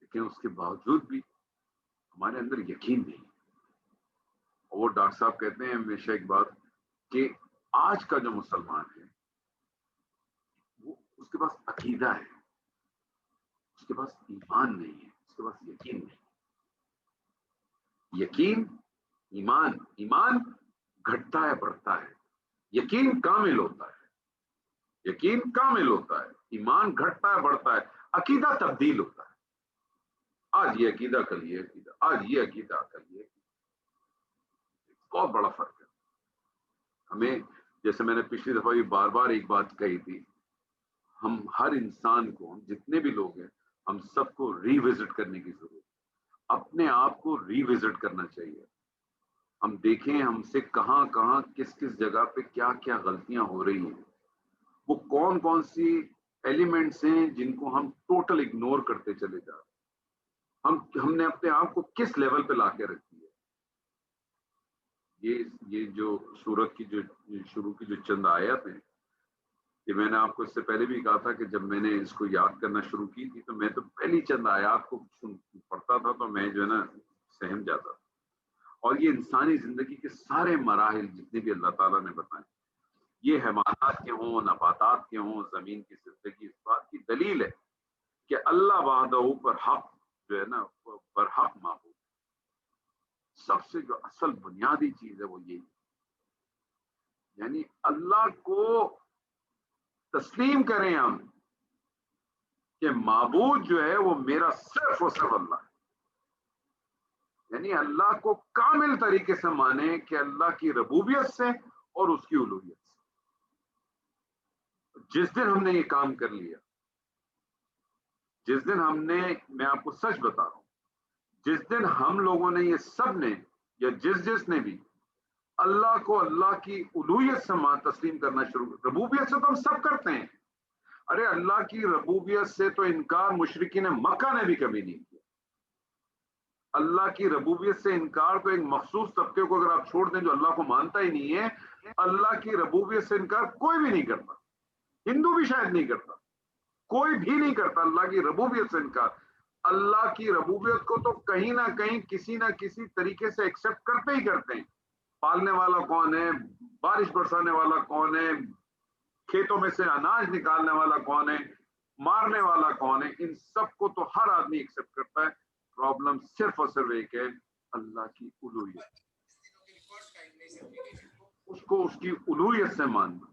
لیکن اس کے باوجود بھی ہمارے اندر یقین نہیں ہے. اور وہ ڈاکٹر صاحب کہتے ہیں ہمیشہ ایک بات کہ آج کا جو مسلمان ہے وہ اس کے پاس عقیدہ ہے، اس کے پاس ایمان نہیں ہے، اس کے پاس یقین نہیں. یقین، ایمان، ایمان گھٹتا ہے بڑھتا ہے، یقین کامل ہوتا ہے، یقین کامل ہوتا ہے، ایمان گھٹتا ہے بڑھتا ہے، عقیدہ تبدیل ہوتا ہے. آج یہ عقیدہ کل یہ عقیدہ، آج یہ عقیدہ کل یہ عقیدہ. بہت بڑا فرق ہے. ہمیں جیسے میں نے پچھلی دفعہ بھی بار بار ایک بات کہی تھی، ہم ہر انسان کو، ہم جتنے بھی لوگ ہیں، ہم سب کو ری وزٹ کرنے کی ضرورت ہے. اپنے آپ کو ری وزٹ کرنا چاہیے. ہم دیکھیں ہم سے کہاں کہاں کس کس جگہ پہ کیا کیا غلطیاں ہو رہی ہیں، وہ کون کون سی ایلیمنٹس ہیں جن کو ہم ٹوٹل اگنور کرتے چلے جا رہے ہیں. ہم نے اپنے آپ کو کس لیول پہ لا کے رکھی ہے. یہ جو سورت کی جو شروع کی جو چند آیات ہیں، کہ میں نے آپ کو اس سے پہلے بھی کہا تھا کہ جب میں نے اس کو یاد کرنا شروع کی تھی تو میں تو پہلی چند آیات کو پڑھتا تھا تو میں جو ہے نا سہم جاتا تھا. اور یہ انسانی زندگی کے سارے مراحل جتنے بھی اللہ تعالیٰ نے بتائے، یہ حیوانات کے ہوں، نباتات کے ہوں، زمین کی زندگی، اس بات کی دلیل ہے کہ اللہ وحدہ پر حق جو ہے نا برحق معبود. سب سے جو اصل بنیادی چیز ہے وہ یہی، یعنی اللہ کو تسلیم کریں ہم کہ معبود جو ہے وہ میرا صرف اور صرف اللہ ہے. یعنی اللہ کو کامل طریقے سے مانیں کہ اللہ کی ربوبیت سے اور اس کی الوہیت سے. جس دن ہم نے یہ کام کر لیا، جس دن ہم نے، میں آپ کو سچ بتا رہا ہوں، جس دن ہم لوگوں نے یہ سب نے یا جس نے بھی اللہ کو اللہ کی الوہیت سے تسلیم کرنا شروع، ربوبیت سے تو ہم سب کرتے ہیں. ارے اللہ کی ربوبیت سے تو انکار مشرکین مکہ نے بھی کبھی نہیں کیا. اللہ کی ربوبیت سے انکار تو ایک مخصوص طبقے کو اگر آپ چھوڑ دیں جو اللہ کو مانتا ہی نہیں ہے، اللہ کی ربوبیت سے انکار کوئی بھی نہیں کرتا. ہندو بھی شاید نہیں کرتا، کوئی بھی نہیں کرتا اللہ کی ربوبیت سے انکار. اللہ کی ربوبیت کو تو کہیں نہ کہیں کسی نہ کسی طریقے سے ایکسپٹ کرتے ہی کرتے ہیں. پالنے والا کون ہے، بارش برسانے والا کون ہے، کھیتوں میں سے اناج نکالنے والا کون ہے، مارنے والا کون ہے، ان سب کو تو ہر آدمی ایکسپٹ کرتا ہے. پرابلم صرف اور صرف ایک ہے، اللہ کی الوہیت. اس کو اس کی الوہیت سے ماننا.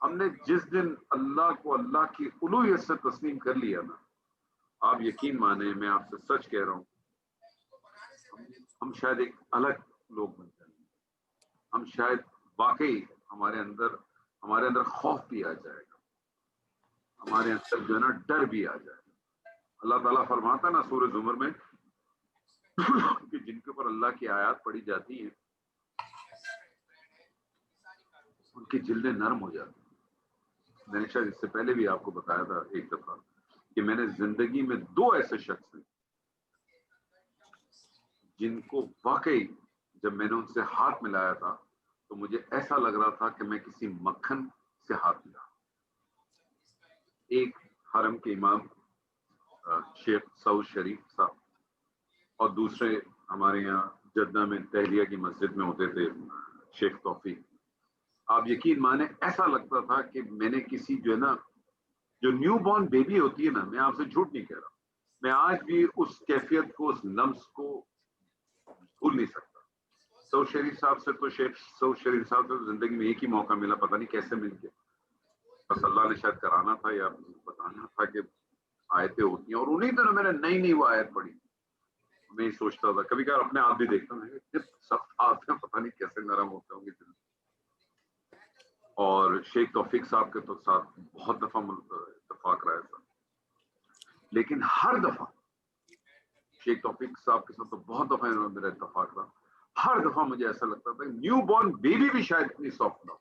ہم نے جس دن اللہ کو اللہ کی الوہیت سے تسلیم کر لیا نا، آپ یقین مانیں، میں آپ سے سچ کہہ رہا ہوں، ہم شاید ایک الگ لوگ بن جائیں گے. ہم شاید واقعی ہمارے اندر خوف بھی آ جائے گا، ہمارے اندر جو ہے نا ڈر بھی آ جائے گا. اللہ تعالیٰ فرماتا نا سورہ زمر میں کہ جن کے اوپر اللہ کی آیات پڑھی جاتی ہیں ان کی جلدیں نرم ہو جاتی ہیں. میں نے شاید اس سے پہلے بھی آپ کو بتایا تھا ایک دفعہ کہ میں نے زندگی میں 2 ایسے شخص ہیں جن کو واقعی جب میں نے ان سے ہاتھ ملایا تھا تو مجھے ایسا لگ رہا تھا کہ میں کسی مکھن سے ہاتھ ملا. ایک حرم کے امام شیخ سعود شریف صاحب، اور دوسرے ہمارے یہاں جدہ میں دہلیہ کی مسجد میں ہوتے تھے شیخ توفیق. آپ یقین مانیں ایسا لگتا تھا کہ میں نے کسی جو ہے نا جو نیو بورن بیبی ہوتی ہے نا، میں آپ سے جھوٹ نہیں کہہ رہا، میں آج بھی اس کیفیت کو، اس لمس کو بھول نہیں سکتا. سعود شریف صاحب سے تو شیخ سعود شریف صاحب سے زندگی میں ایک ہی موقع ملا، پتہ نہیں کیسے مل گیا، بس اللہ نے شاید کرانا تھا یا بتانا تھا کہ آیتیں ہوتی ہیں. اور انہیں دنوں میں نے نئی وہ آیت پڑھی. میں یہ سوچتا تھا، کبھی کبھار اپنے آپ بھی دیکھتا ہوں اتنے سخت ہاتھ ہیں، پتہ نہیں کیسے نرم ہوتے ہوں گے دل. اور شیخ توفیق صاحب کے تو ساتھ بہت دفعہ اتفاق رہا تھا، لیکن ہر دفعہ شیخ توفیق صاحب کے ساتھ تو بہت دفعہ انہوں نے میرا اتفاق رہا. ہر دفعہ مجھے ایسا لگتا تھا نیو بورن بیبی بھی شاید اتنی سافٹ نہ ہو.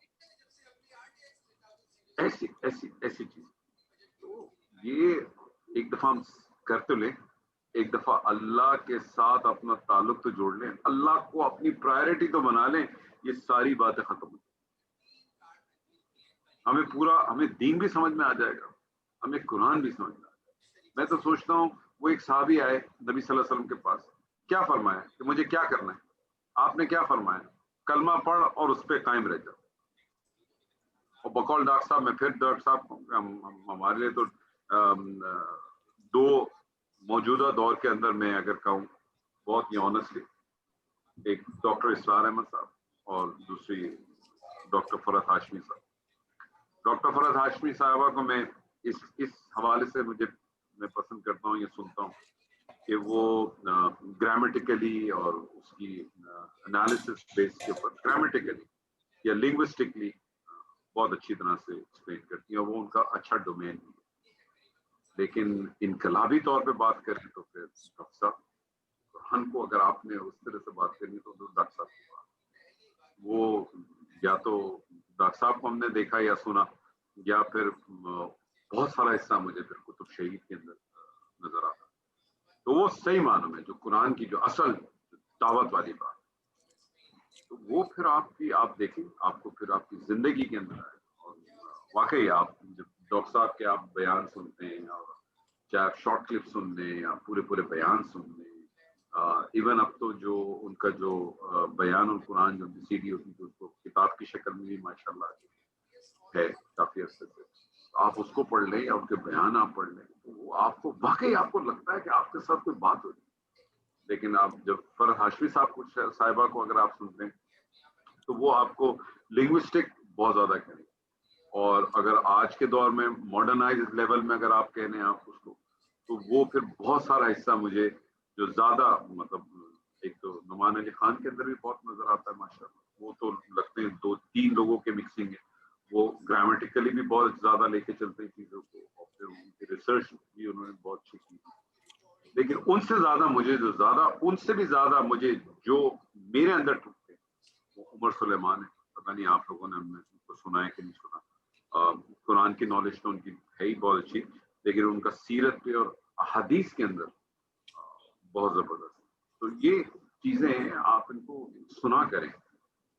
ایسی چیز. تو یہ ایک دفعہ ہم کر تو لیں، ایک دفعہ اللہ کے ساتھ اپنا تعلق تو جوڑ لیں، اللہ کو اپنی پرائرٹی تو بنا لیں، یہ ساری باتیں ختم ہو جائیں. ہمیں دین بھی سمجھ میں آ جائے گا، ہمیں قرآن بھی سمجھ میں آ جائے گا. میں تو سوچتا ہوں وہ ایک صحابی آئے نبی صلی اللہ علیہ وسلم کے پاس، کیا فرمایا کہ مجھے کیا کرنا ہے. آپ نے کیا فرمایا؟ کلمہ پڑھ اور اس پہ قائم رہ جاؤ. اور بقول ڈاکٹر صاحب میں پھر ڈاکٹر صاحب ہمارے لیے تو دو موجودہ دور کے اندر میں اگر کہوں بہت ہی آنیسٹلی، ایک ڈاکٹر اسرار احمد صاحب اور دوسری ڈاکٹر فرحت ہاشمی صاحب. ڈاکٹر فرحت ہاشمی صاحبہ کو میں اس حوالے سے میں پسند کرتا ہوں، یہ سنتا ہوں کہ وہ گرامیٹیکلی اور اس کی انالیسس بیس کے اوپر گرامیٹیکلی یا لنگوسٹکلی بہت اچھی طرح سے ایکسپلین کرتی ہیں، اور وہ ان کا اچھا ڈومین بھی ہے. لیکن انقلابی طور پہ بات کریں تو پھر ڈاکٹر صاحب قرآن کو اگر آپ نے اس طرح سے بات کرنی تو ڈاکٹر صاحب کی بات، وہ یا تو ڈاکٹر صاحب کو ہم نے دیکھا یا سنا، یا پھر بہت سارا حصہ مجھے پھر کتب شہید کے اندر نظر آتا. تو وہ صحیح معنوں میں جو قرآن کی جو اصل دعوت والی بات، تو وہ پھر آپ دیکھیں، آپ کو پھر آپ کی زندگی کے اندر آئے. اور واقعی آپ جب ڈاکٹر صاحب کے آپ بیان سنتے ہیں، اور چاہے آپ شارٹ کلپ سن لیں یا پورے بیان سن لیں، ایون اب تو جو ان کا جو بیان القرآن جو سی ڈی ہوتی ہے اس کو کتاب کی شکل میں بھی ماشاء اللہ ہے کافی عرصے سے، آپ اس کو پڑھ لیں یا ان کے بیان آپ پڑھ لیں، تو وہ آپ کو واقعی آپ کو لگتا ہے کہ آپ کے ساتھ کوئی بات ہو رہی ہے. لیکن آپ جب فرحت ہاشمی صاحبہ کو اگر آپ سنتے ہیں تو وہ آپ کو لنگوسٹک بہت زیادہ کریں. اور اگر آج کے دور میں ماڈرنائز لیول میں اگر آپ کہنے آپ اس کو، تو وہ پھر بہت سارا حصہ مجھے جو زیادہ مطلب ایک تو نعمان علی خان کے اندر بھی بہت نظر آتا ہے ماشاء اللہ، وہ تو لگتے ہیں 2-3 لوگوں کے مکسنگ ہے، وہ گرامیٹیکلی بھی بہت زیادہ لے کے چلتے ہیں چیزوں کو، اور پھر ان کی ریسرچ بھی انہوں نے بہت اچھی کی. لیکن ان سے زیادہ مجھے ان سے بھی زیادہ مجھے جو میرے اندر ٹوٹتے وہ عمر سلیمان ہے. پتہ نہیں آپ لوگوں نے ان کو سنا ہے کہ نہیں سنا. قرآن کی نالج تو ان کی ہے ہی بہت اچھی، لیکن ان کا سیرت پہ اور احادیث کے اندر بہت زبردست. تو یہ چیزیں آپ ان کو سنا کریں،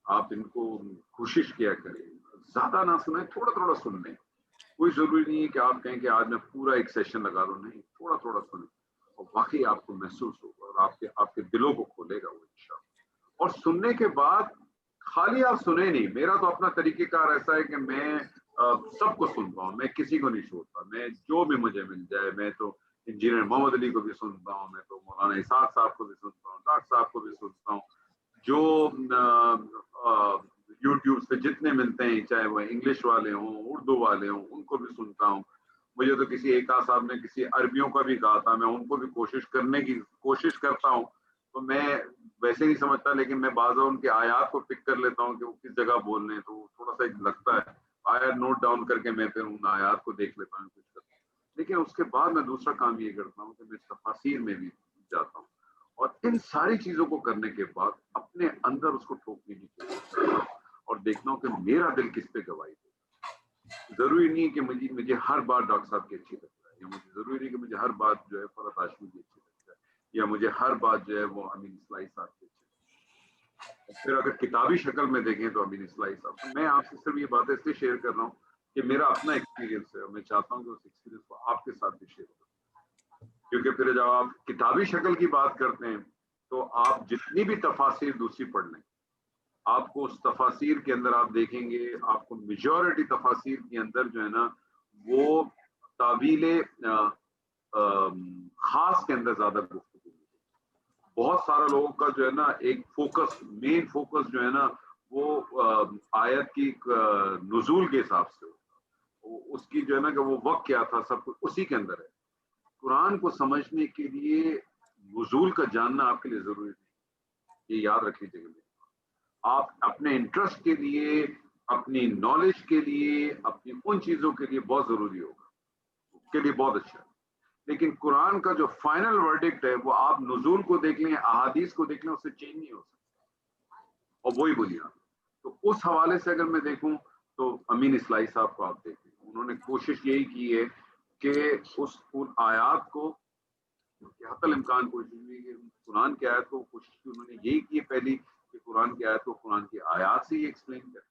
آپ ان کو کوشش کیا کریں، زیادہ نہ سنیں، تھوڑا سن لیں. کوئی ضروری نہیں ہے کہ آپ کہیں کہ آج میں پورا ایک سیشن لگا دوں، نہیں، تھوڑا سنیں، اور واقعی آپ کو محسوس ہوگا اور آپ کے دلوں کو کھولے گا وہ انشاءاللہ. اور سننے کے بعد خالی آپ سنیں نہیں. میرا تو اپنا طریقہ کار ایسا ہے کہ میں سب کو سنتا ہوں، میں کسی کو نہیں چھوڑتا. میں جو بھی مجھے مل جائے، میں تو انجینئر محمد علی کو بھی سنتا ہوں، میں تو مولانا اسحاق صاحب کو بھی سنتا ہوں، ڈاکٹر صاحب کو بھی سنتا ہوں، جو یوٹیوب پہ جتنے ملتے ہیں، چاہے وہ انگلش والے ہوں، اردو والے ہوں، ان کو بھی سنتا ہوں. مجھے تو کسی ایک صاحب نے کسی عربیوں کا بھی کہا تھا، میں ان کو بھی کوشش کرتا ہوں. تو میں ویسے نہیں سمجھتا، لیکن میں بعض ان کی آیات کو پک کر لیتا ہوں کہ وہ کس جگہ بول رہے ہیں، تو تھوڑا سا لگتا ہے آیات نوٹ ڈاؤن کر کے میں پھر ان آیات کو دیکھ لیتا ہوں کچھ کرتا ہوں. لیکن اس کے بعد میں دوسرا کام یہ کرتا ہوں کہ میں تفاسیر میں بھی جاتا ہوں، اور ان ساری چیزوں کو کرنے کے بعد اپنے اندر اس کو ٹھوکنے کی کوشش کرتا ہوں اور دیکھتا ہوں کہ میرا دل کس پہ گواہی دے. ضروری نہیں کہ مجھے ہر بار ڈاکٹر صاحب کی اچھی لگتا ہے، یا مجھے ضروری نہیں کہ مجھے ہر بات جو ہے فرحت ہاشمی کی اچھی لگتا ہے، یا مجھے ہر بات جو ہے وہ امین اصلاحی صاحب کی اچھی لگتی ہے. پھر اگر کتابی شکل میں دیکھیں تو امین اصلاحی صاحب، میں آپ سے صرف یہ باتیں اس لیے شیئر کر رہا ہوں کہ میرا اپنا ایکسپیرینس ہے، اور میں چاہتا ہوں کہ اس ایکسپیرینس کو آپ کے ساتھ بھی شیئر کروں. کیونکہ پھر جب آپ کتابی شکل کی بات کرتے ہیں تو آپ جتنی بھی تفاسیر دوسری پڑھ لیں، آپ کو اس تفاسیر کے اندر آپ دیکھیں گے، آپ کو میجورٹی تفاسیر کے اندر جو ہے نا وہ تعویل خاص کے اندر زیادہ گفتگو. بہت سارے لوگوں کا جو ہے نا ایک مین فوکس جو ہے نا وہ آیت کی نزول کے حساب سے ہوتا، اس کی جو ہے نا کہ وہ وقت کیا تھا سب کچھ اسی کے اندر ہے. قرآن کو سمجھنے کے لیے نزول کا جاننا آپ کے لیے ضروری نہیں، یہ یاد رکھ لیجیے. آپ اپنے انٹرسٹ کے لیے، اپنی نالج کے لیے، اپنی ان چیزوں کے لیے بہت ضروری ہوگا، اس کے لیے بہت اچھا ہے. لیکن قرآن کا جو فائنل ورڈکٹ ہے وہ آپ نزول کو دیکھ لیں، احادیث کو دیکھ لیں، اس سے چینج نہیں ہو سکتا، اور وہی بنیاد. تو اس حوالے سے اگر میں دیکھوں تو امین اصلاحی صاحب کو آپ دیکھیں، انہوں نے کوشش یہی کی ہے کہ ان آیات کو حتی الامکان کوشش ہوئی کہ قرآن کی آیت کو کوشش کی، انہوں نے یہی کی ہے پہلی کہ قرآن کی آیت کو قرآن کی آیات سے ہی ایکسپلین کریں.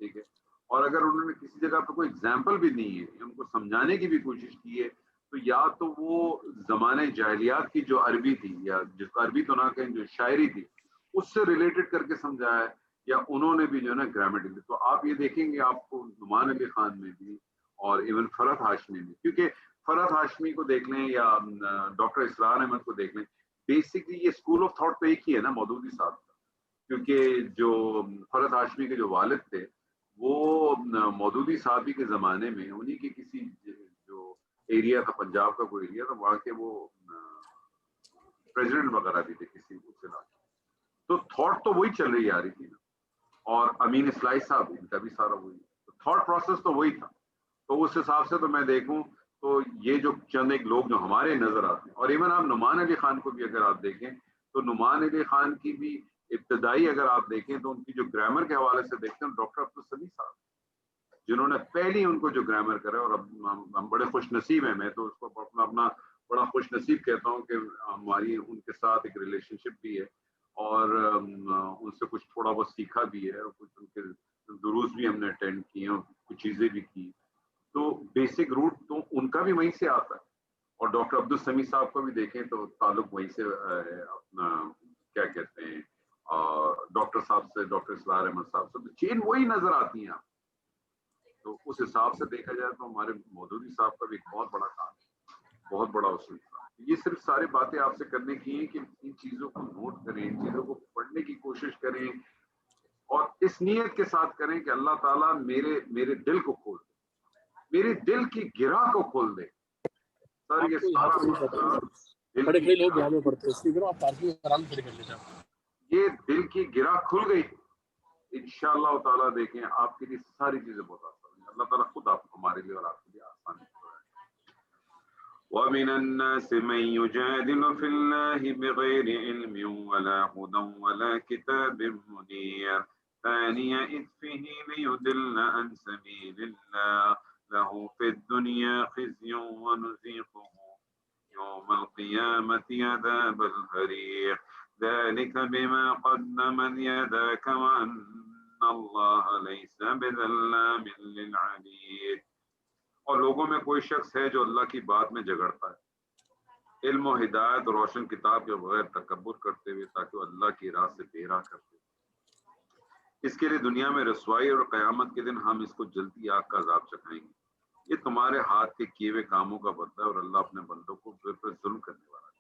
ٹھیک ہے. اور اگر انہوں نے کسی جگہ پہ کوئی اگزامپل بھی نہیں ہے، ان کو سمجھانے کی بھی کوشش کی ہے، تو یا تو وہ زمانے جاہلیات کی جو عربی تھی، یا جس کو عربی تو نہ کہیں جو شاعری تھی، اس سے ریلیٹڈ کر کے سمجھایا ہے، یا انہوں نے بھی جو ہے نا گرامیٹکلی. تو آپ یہ دیکھیں گے آپ کو نعمان علی خان میں بھی اور ایون فرحت ہاشمی میں، کیونکہ فرحت ہاشمی کو دیکھ لیں یا ڈاکٹر اسرار احمد کو دیکھ لیں، بیسکلی یہ اسکول آف تھاٹ تو ایک ہی ہے نا مودودی صاحب کا. کیونکہ جو فرحت ہاشمی کے جو والد تھے وہ مودودی صاحبی کے زمانے میں انہی کے کسی جو ایریا تھا، پنجاب کا کوئی ایریا تھا، وہاں کے وہ پریزیڈنٹ وغیرہ بھی تھے کسی اس علاقے. تو تھاٹ تو وہی چل رہی آ رہی تھی نا. اور امین اصلاحی صاحب ان کا بھی سارا وہی تھاٹ پروسیس تو وہی تھا. تو اس حساب سے تو میں دیکھوں تو یہ جو چند ایک لوگ جو ہمارے نظر آتے ہیں، اور ایون آپ نعمان علی خان کو بھی اگر آپ دیکھیں تو نعمان علی خان کی بھی ابتدائی اگر آپ دیکھیں تو ان کی جو گرامر کے حوالے سے دیکھتے ہیں ڈاکٹر عبدالسمیع صاحب جنہوں نے پہلی ان کو جو گرامر کرا. اور اب ہم بڑے خوش نصیب ہیں، میں تو اس کو اپنا بڑا خوش نصیب کہتا ہوں کہ ہماری ان کے ساتھ ایک ریلیشن شپ بھی ہے اور ان سے کچھ تھوڑا بہت سیکھا بھی ہے اور کچھ ان کے دروس بھی ہم نے اٹینڈ کیے ہیں اور کچھ چیزیں بھی کی. تو بیسک روٹ تو ان کا بھی وہیں سے آتا ہے. اور ڈاکٹر عبدالسمیع صاحب کو بھی دیکھیں تو تعلق وہیں سے اپنا کیا کہتے ہیں ڈاکٹر صاحب سے، ڈاکٹر اسرار احمد صاحب سے چین وہی نظر آتی ہیں. تو اس حساب سے دیکھا جائے تو ہمارے مودودی صاحب کا بھی ایک بہت بڑا کام ہے، بہت بڑا اصول تھا. یہ صرف ساری باتیں آپ سے کرنے کی ہیں کہ ان چیزوں کو نوٹ کریں، ان چیزوں کو پڑھنے کی کوشش کریں اور اس نیت کے ساتھ کریں کہ اللہ تعالیٰ میرے دل کو کھول دے، میرے دل کی گرہ کو کھول دے. سر یہ سارا بڑے کئی لوگ یہاں میں پڑھتے ہیں، اس لیے آپ پارکنگ آرام سے کر لیتے ہیں. یہ دل کی گرہ کھل گئی انشاءاللہ تعالیٰ دیکھیں آپ کے لیے ساری چیزیں بہت آسان ہیں. اللہ تعالیٰ خود آپ ہمارے لیے اور آپ کے لیے آسان ہے. وَمِنَ النَّاسِ مَن يُجَادِلُ فِي اللَّهِ بِغَيْرِ عِلْمٍ وَلَا هُدًى وَلَا كِتَابٍ مُنِيرٍ ثَانِيَ عِطْفِهِ لِيُضِلَّ عَن سَبِيلِ اللَّهِ لَهُ فِي الدُّنْيَا خِزْيٌ وَنُذِيقُهُ يَوْمَ الْقِيَامَةِ عَذَابَ الْحَرِيقِ ذَلِكَ بِمَا قَدَّمَتْ يَدَاكَ وَأَنَّ اللَّهَ لَيْسَ بِظَلَّامٍ لِّلْعَبِيدِ. اور لوگوں میں کوئی شخص ہے جو اللہ کی بات میں جھگڑتا ہے علم و ہدایت اور روشن کتاب کے بغیر تکبر کرتے ہوئے تاکہ وہ اللہ کی راہ سے بے راہ کرتے. اس کے لیے دنیا میں رسوائی اور قیامت کے دن ہم اس کو جلتی آگ کا عذاب چکھائیں گے. یہ تمہارے ہاتھ کے کیے ہوئے کاموں کا بدلہ ہے اور اللہ اپنے بندوں کو بے پر ظلم کرنے والا ہے.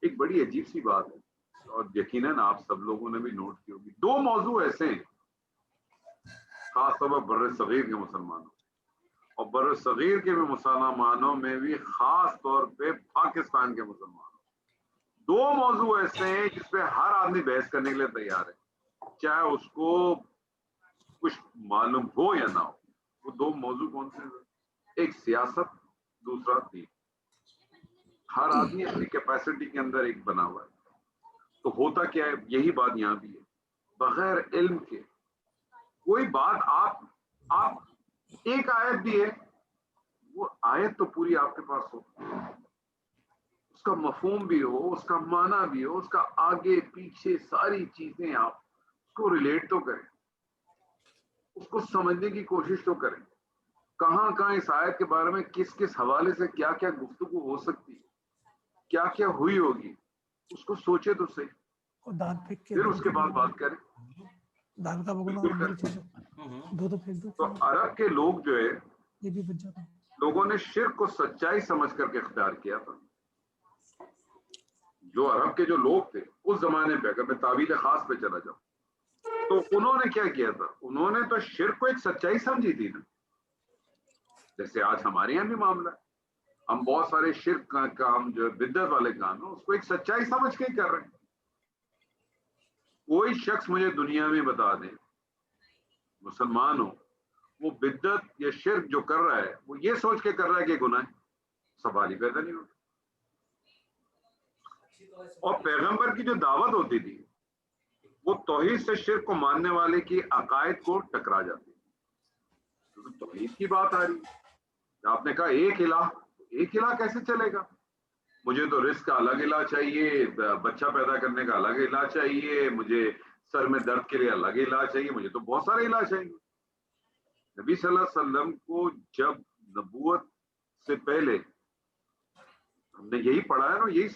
ایک بڑی عجیب سی بات ہے اور یقیناً آپ سب لوگوں نے بھی نوٹ کی ہوگی. دو موضوع ایسے ہیں خاص طور پر بر صغیر کے مسلمانوں اور بر صغیر کے مسلمانوں میں بھی خاص طور پہ پاکستان کے مسلمانوں. دو موضوع ایسے ہیں جس پہ ہر آدمی بحث کرنے کے لیے تیار ہے چاہے اس کو کچھ معلوم ہو یا نہ ہو. وہ دو موضوع کون سے ہیں؟ ایک سیاست، دوسرا دین. ہر آدمی اپنی کیپیسٹی کے اندر ایک بنا ہوا ہے. تو ہوتا کیا ہے، یہی بات یہاں بھی ہے. بغیر علم کے کوئی بات آپ ایک آیت بھی ہے، وہ آیت تو پوری آپ کے پاس ہو، اس کا مفہوم بھی ہو، اس کا معنی بھی ہو، اس کا آگے پیچھے ساری چیزیں آپ اس کو ریلیٹ تو کریں، اس کو سمجھنے کی کوشش تو کریں. کہاں کہاں اس آیت کے بارے میں کس حوالے سے کیا کیا گفتگو ہو سکتی ہے، کیا کیا ہوئی ہوگی، اس کو سوچے تو صحیح، پھر اس کے بعد بات کریں. تو عرب کے لوگ جو ہے لوگوں نے شرک کو سچائی سمجھ کر کے اختیار کیا تھا. جو عرب کے جو لوگ تھے اس زمانے پہ، اگر میں تعویل خاص پہ چلا جاؤں تو انہوں نے کیا کیا تھا، انہوں نے تو شرک کو ایک سچائی سمجھی تھی نا. جیسے آج ہمارے یہاں بھی معاملہ ہے، ہم بہت سارے شرک کا کام جو بدعت والے کام ہیں اس کو ایک سچائی سمجھ کے ہی کر رہے ہیں. کوئی شخص مجھے دنیا میں بتا دے مسلمان ہو وہ بدعت یا شرک جو کر رہا ہے وہ یہ سوچ کے کر رہا ہے کہ گناہ ہے، سوال ہی پیدا نہیں ہوتا. اور پیغمبر کی جو دعوت ہوتی تھی وہ توحید سے شرک کو ماننے والے کی عقائد کو ٹکرا جاتی. توحید کی بات آ رہی ہے، آپ نے کہا ایک الہ کیسے چلے گا، مجھے تو رزق کا الگ الہ چاہیے، بچہ پیدا کرنے کا الگ الہ چاہیے، مجھے سر میں درد کے لیے الگ الہ چاہیے، مجھے تو بہت سارے الہ چاہیے. نبی صلی اللہ علیہ وسلم کو جب نبوت سے پہلے ہم نے یہی پڑھا ہے نا، یہی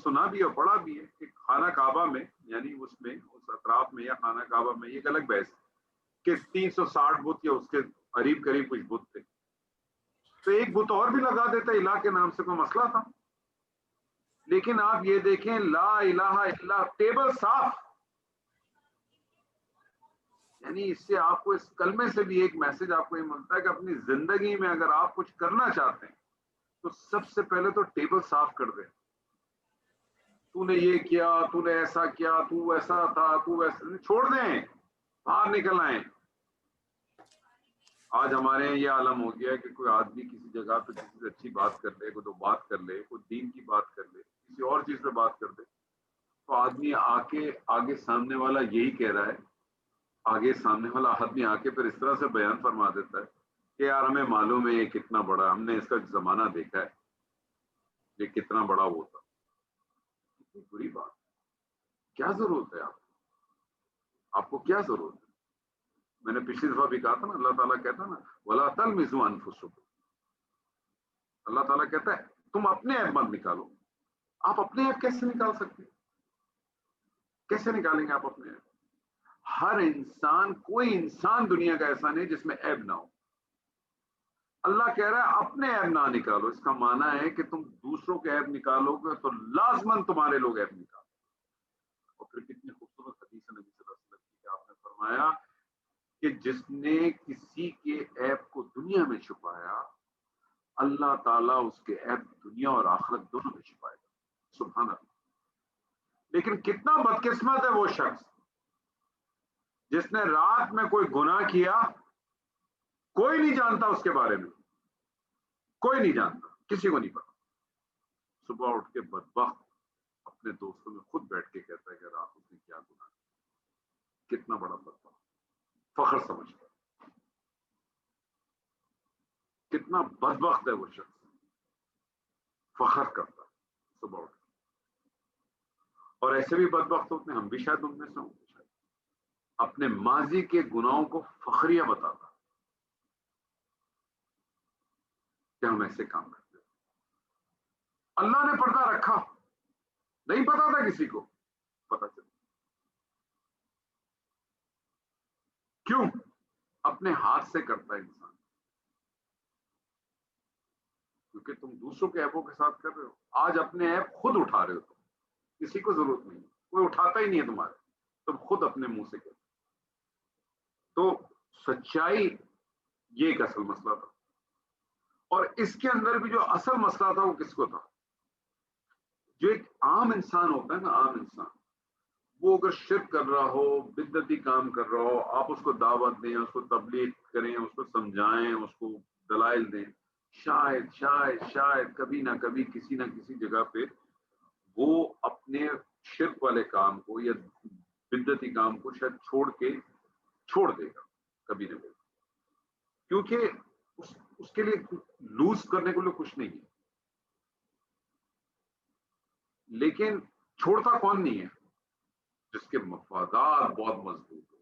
سنا بھی اور پڑھا بھی ہے کہ خانہ کعبہ میں یعنی اس میں اس اطراف میں یا خانہ کعبہ میں ایک الگ بحث کہ 360 بت یا اس کے قریب قریب کچھ بت تھے، تو ایک بت اور بھی لگا دیتا الہ کے نام سے، کوئی مسئلہ تھا؟ لیکن آپ یہ دیکھیں لا الہ الا، ٹیبل صاف. یعنی اس سے آپ کو اس کلمے سے بھی ایک میسج آپ کو یہ ملتا ہے کہ اپنی زندگی میں اگر آپ کچھ کرنا چاہتے ہیں تو سب سے پہلے تو ٹیبل صاف کر دیں. تو نے یہ کیا، تو نے ایسا کیا، تو ایسا تھا، تو ایسا، چھوڑ دیں، باہر نکل آئیں. آج ہمارے یہاں یہ عالم ہو گیا ہے کہ کوئی آدمی کسی جگہ پہ کسی سے اچھی بات کر لے، کوئی تو بات کر لے، کوئی دین کی بات کر لے، کسی اور چیز پہ بات کر دے، تو آدمی آگے سامنے والا یہی کہہ رہا ہے، آگے سامنے والا آدمی آ کے پھر اس طرح سے بیان فرما دیتا ہے کہ یار ہمیں معلوم ہے یہ کتنا بڑا، ہم نے اس کا زمانہ دیکھا ہے، یہ کتنا بڑا وہ تھا. کتنی بری بات. کیا ضرورت ہے آپ کو کیا ضرورت ہے؟ میں نے پچھلی دفعہ بھی کہا تھا نا، اللہ تعالیٰ کہتا نا وَلَا تَلْمِزُوا أَنفُسَكُمْ، اللہ تعالیٰ کہتا ہے تم اپنے عیب مت نکالو. آپ اپنے عیب کیسے نکال سکتے ہیں؟ کیسے نکالیں گے آپ اپنے عیب؟ ہر انسان، کوئی انسان دنیا کا ایسا نہیں جس میں عیب نہ ہو. اللہ کہہ رہا ہے اپنے عیب نہ نکالو. اس کا معنی ہے کہ تم دوسروں کے عیب نکالو گے تو لازماً تمہارے لوگ عیب نکالو. اور پھر کتنی خوبصورت حدیث نبی صلی اللہ علیہ وسلم کی کہ آپ نے فرمایا کہ جس نے کسی کے عیب کو دنیا میں چھپایا، اللہ تعالیٰ اس کے عیب دنیا اور آخرت دونوں میں چھپائے گا. سبحان اللہ. لیکن کتنا بدقسمت ہے وہ شخص جس نے رات میں کوئی گناہ کیا، کوئی نہیں جانتا اس کے بارے میں، کوئی نہیں جانتا، کسی کو نہیں پتا. صبح اٹھ کے بدبخت اپنے دوستوں میں خود بیٹھ کے کہتا ہے کہ رات اس نے کیا گناہ کیا. کتنا بڑا بدبخت، فخر سمجھتا ہے. کتنا بدبخت ہے وہ شخص، فخر کرتا ہے صبح اٹھ کے. اور ایسے بھی بدبخت ہوتے ہیں، ہم بھی شاید ان میں سے ہوں، اپنے ماضی کے گناہوں کو فخریہ بتاتا کہ ہم ایسے کام کرتے ہیں. اللہ نے پردہ رکھا، نہیں پتا تھا کسی کو، پتا چلا. کیوں؟ اپنے ہاتھ سے کرتا ہے انسان، کیونکہ تم دوسروں کے عیبوں کے ساتھ کر رہے ہو. آج اپنے عیب خود اٹھا رہے ہو، تم کسی کو ضرورت نہیں، کوئی اٹھاتا ہی نہیں ہے تمہارے، تم خود اپنے منہ سے کرتے. تو سچائی یہ ایک اصل مسئلہ تھا. اور اس کے اندر بھی جو اصل مسئلہ تھا وہ کس کو تھا؟ جو ایک عام انسان ہوتا ہے نا، عام انسان، وہ اگر شرک کر رہا ہو، بدعتی کام کر رہا ہو، آپ اس کو دعوت دیں، اس کو تبلیغ کریں، اس کو سمجھائیں، اس کو دلائل دیں، شاید شاید شاید کبھی نہ کبھی کسی نہ کسی جگہ پہ وہ اپنے شرک والے کام کو یا بدعتی کام کو شاید چھوڑ دے گا کبھی نہ کبھی، کیونکہ اس کے لیے لوز کرنے کو کچھ نہیں ہے. لیکن چھوڑتا کون نہیں ہے؟ جس کے مفادات بہت مضبوط ہو،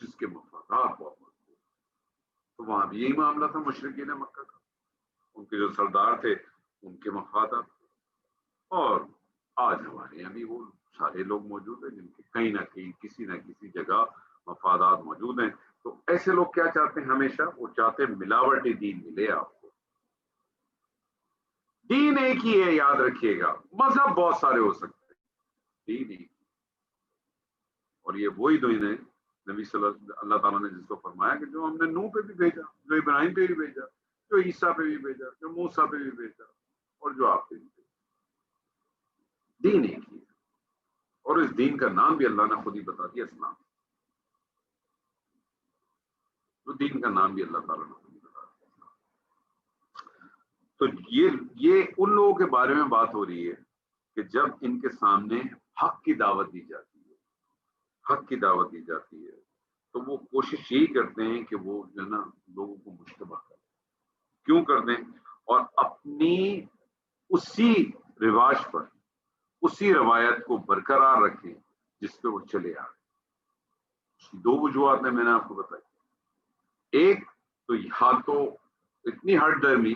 جس کے مفادات بہت مضبوط. تو وہاں بھی یہی معاملہ تھا مشرکین مکہ کا. ان کے جو سردار تھے ان کے مفادات، اور آج ہمارے یہاں بھی وہ سارے لوگ موجود ہیں جن کے کہیں نہ کہیں کسی نہ کسی جگہ مفادات موجود ہیں. تو ایسے لوگ کیا چاہتے ہیں؟ ہمیشہ وہ چاہتے ہیں ملاوٹی دین ملے آپ کو. دین ایک ہی ہے، یاد رکھیے گا. مذہب بہت سارے ہو سکتے ہیں، دین ایک. اور یہ وہی دین ہے نبی صلی اللہ تعالیٰ نے جس کو فرمایا کہ جو ہم نے نوح پہ بھی بھیجا، جو ابراہیم پہ بھی بھیجا، جو عیسیٰ پہ بھی بھیجا، جو موسیٰ پہ بھی بھیجا، اور جو آپ پہ بھی بھیجا. دین ایک ہی ہے. اور اس دین کا نام بھی اللہ نے خود ہی بتا دیا، اسلام. تو دین کا نام بھی اللہ تعالیٰ نے خود ہی بتا دیا. تو یہ ان لوگوں کے بارے میں بات ہو رہی ہے کہ جب ان کے سامنے حق کی دعوت دی جاتی ہے، حق کی دعوت دی جاتی ہے تو وہ کوشش یہی کرتے ہیں کہ وہ جو ہے نا لوگوں کو مشتبہ کریں. کیوں کر دیں؟ اور اپنی اسی رواج پر، اسی روایت کو برقرار رکھیں جس پہ وہ چلے آ رہے. اس کی دو وجوہات ہیں، میں نے آپ کو بتائی. ایک تو یا تو اتنی ہٹ درمی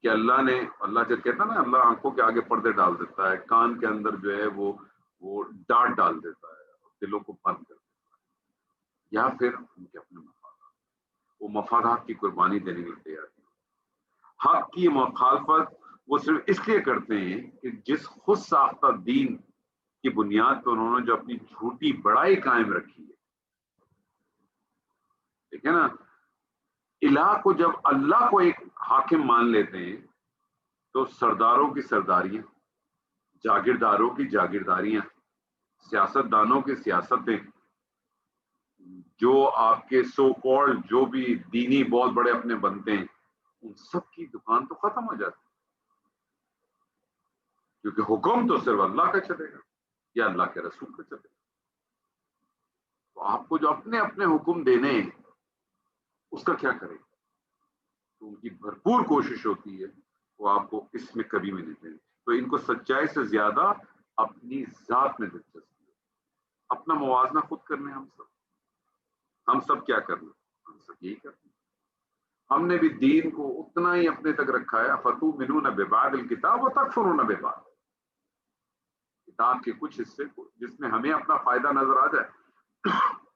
کہ اللہ جب کہتا ہے نا اللہ آنکھوں کے آگے پردے ڈال دیتا ہے، کان کے اندر جو ہے وہ ڈانٹ ڈال دیتا ہے، دلوں کو بند کر دیتا ہے، یا پھر ان کے اپنے مفادات، وہ مفادات کی قربانی دینے کے لیے تیار ہیں۔ حق کی مخالفت وہ صرف اس لیے کرتے ہیں کہ جس خود ساختہ دین کی بنیاد پر انہوں نے جو اپنی جھوٹی بڑائی قائم رکھی ہے، ٹھیک ہے نا، الہ کو جب اللہ کو ایک حاکم مان لیتے ہیں تو سرداروں کی سرداریاں، جاگیرداروں کی جاگیرداریاں، سیاست دانوں کی سیاستیں، جو آپ کے سو کال جو بھی دینی بہت بڑے اپنے بنتے ہیں، ان سب کی دکان تو ختم ہو جاتی، کیونکہ حکم تو صرف اللہ کا چلے گا یا اللہ کے رسول کا چلے گا۔ تو آپ کو جو اپنے اپنے حکم دینے ہیں اس کا کیا کرے گا؟ تو ان کی بھرپور کوشش ہوتی ہے وہ آپ کو اس میں کبھی بھی نہیں دیں۔ تو ان کو سچائی سے زیادہ اپنی ذات میں دلچسپی ہے، اپنا موازنہ خود کرنے۔ ہم سب کیا کرنا؟ ہم سب یہی کرنا۔ ہم نے بھی دین کو اتنا ہی اپنے تک رکھا ہے، فتؤمنون ببعض الکتاب وتکفرون ببعض، کتاب کے کچھ حصے کو جس میں ہمیں اپنا فائدہ نظر آ جائے،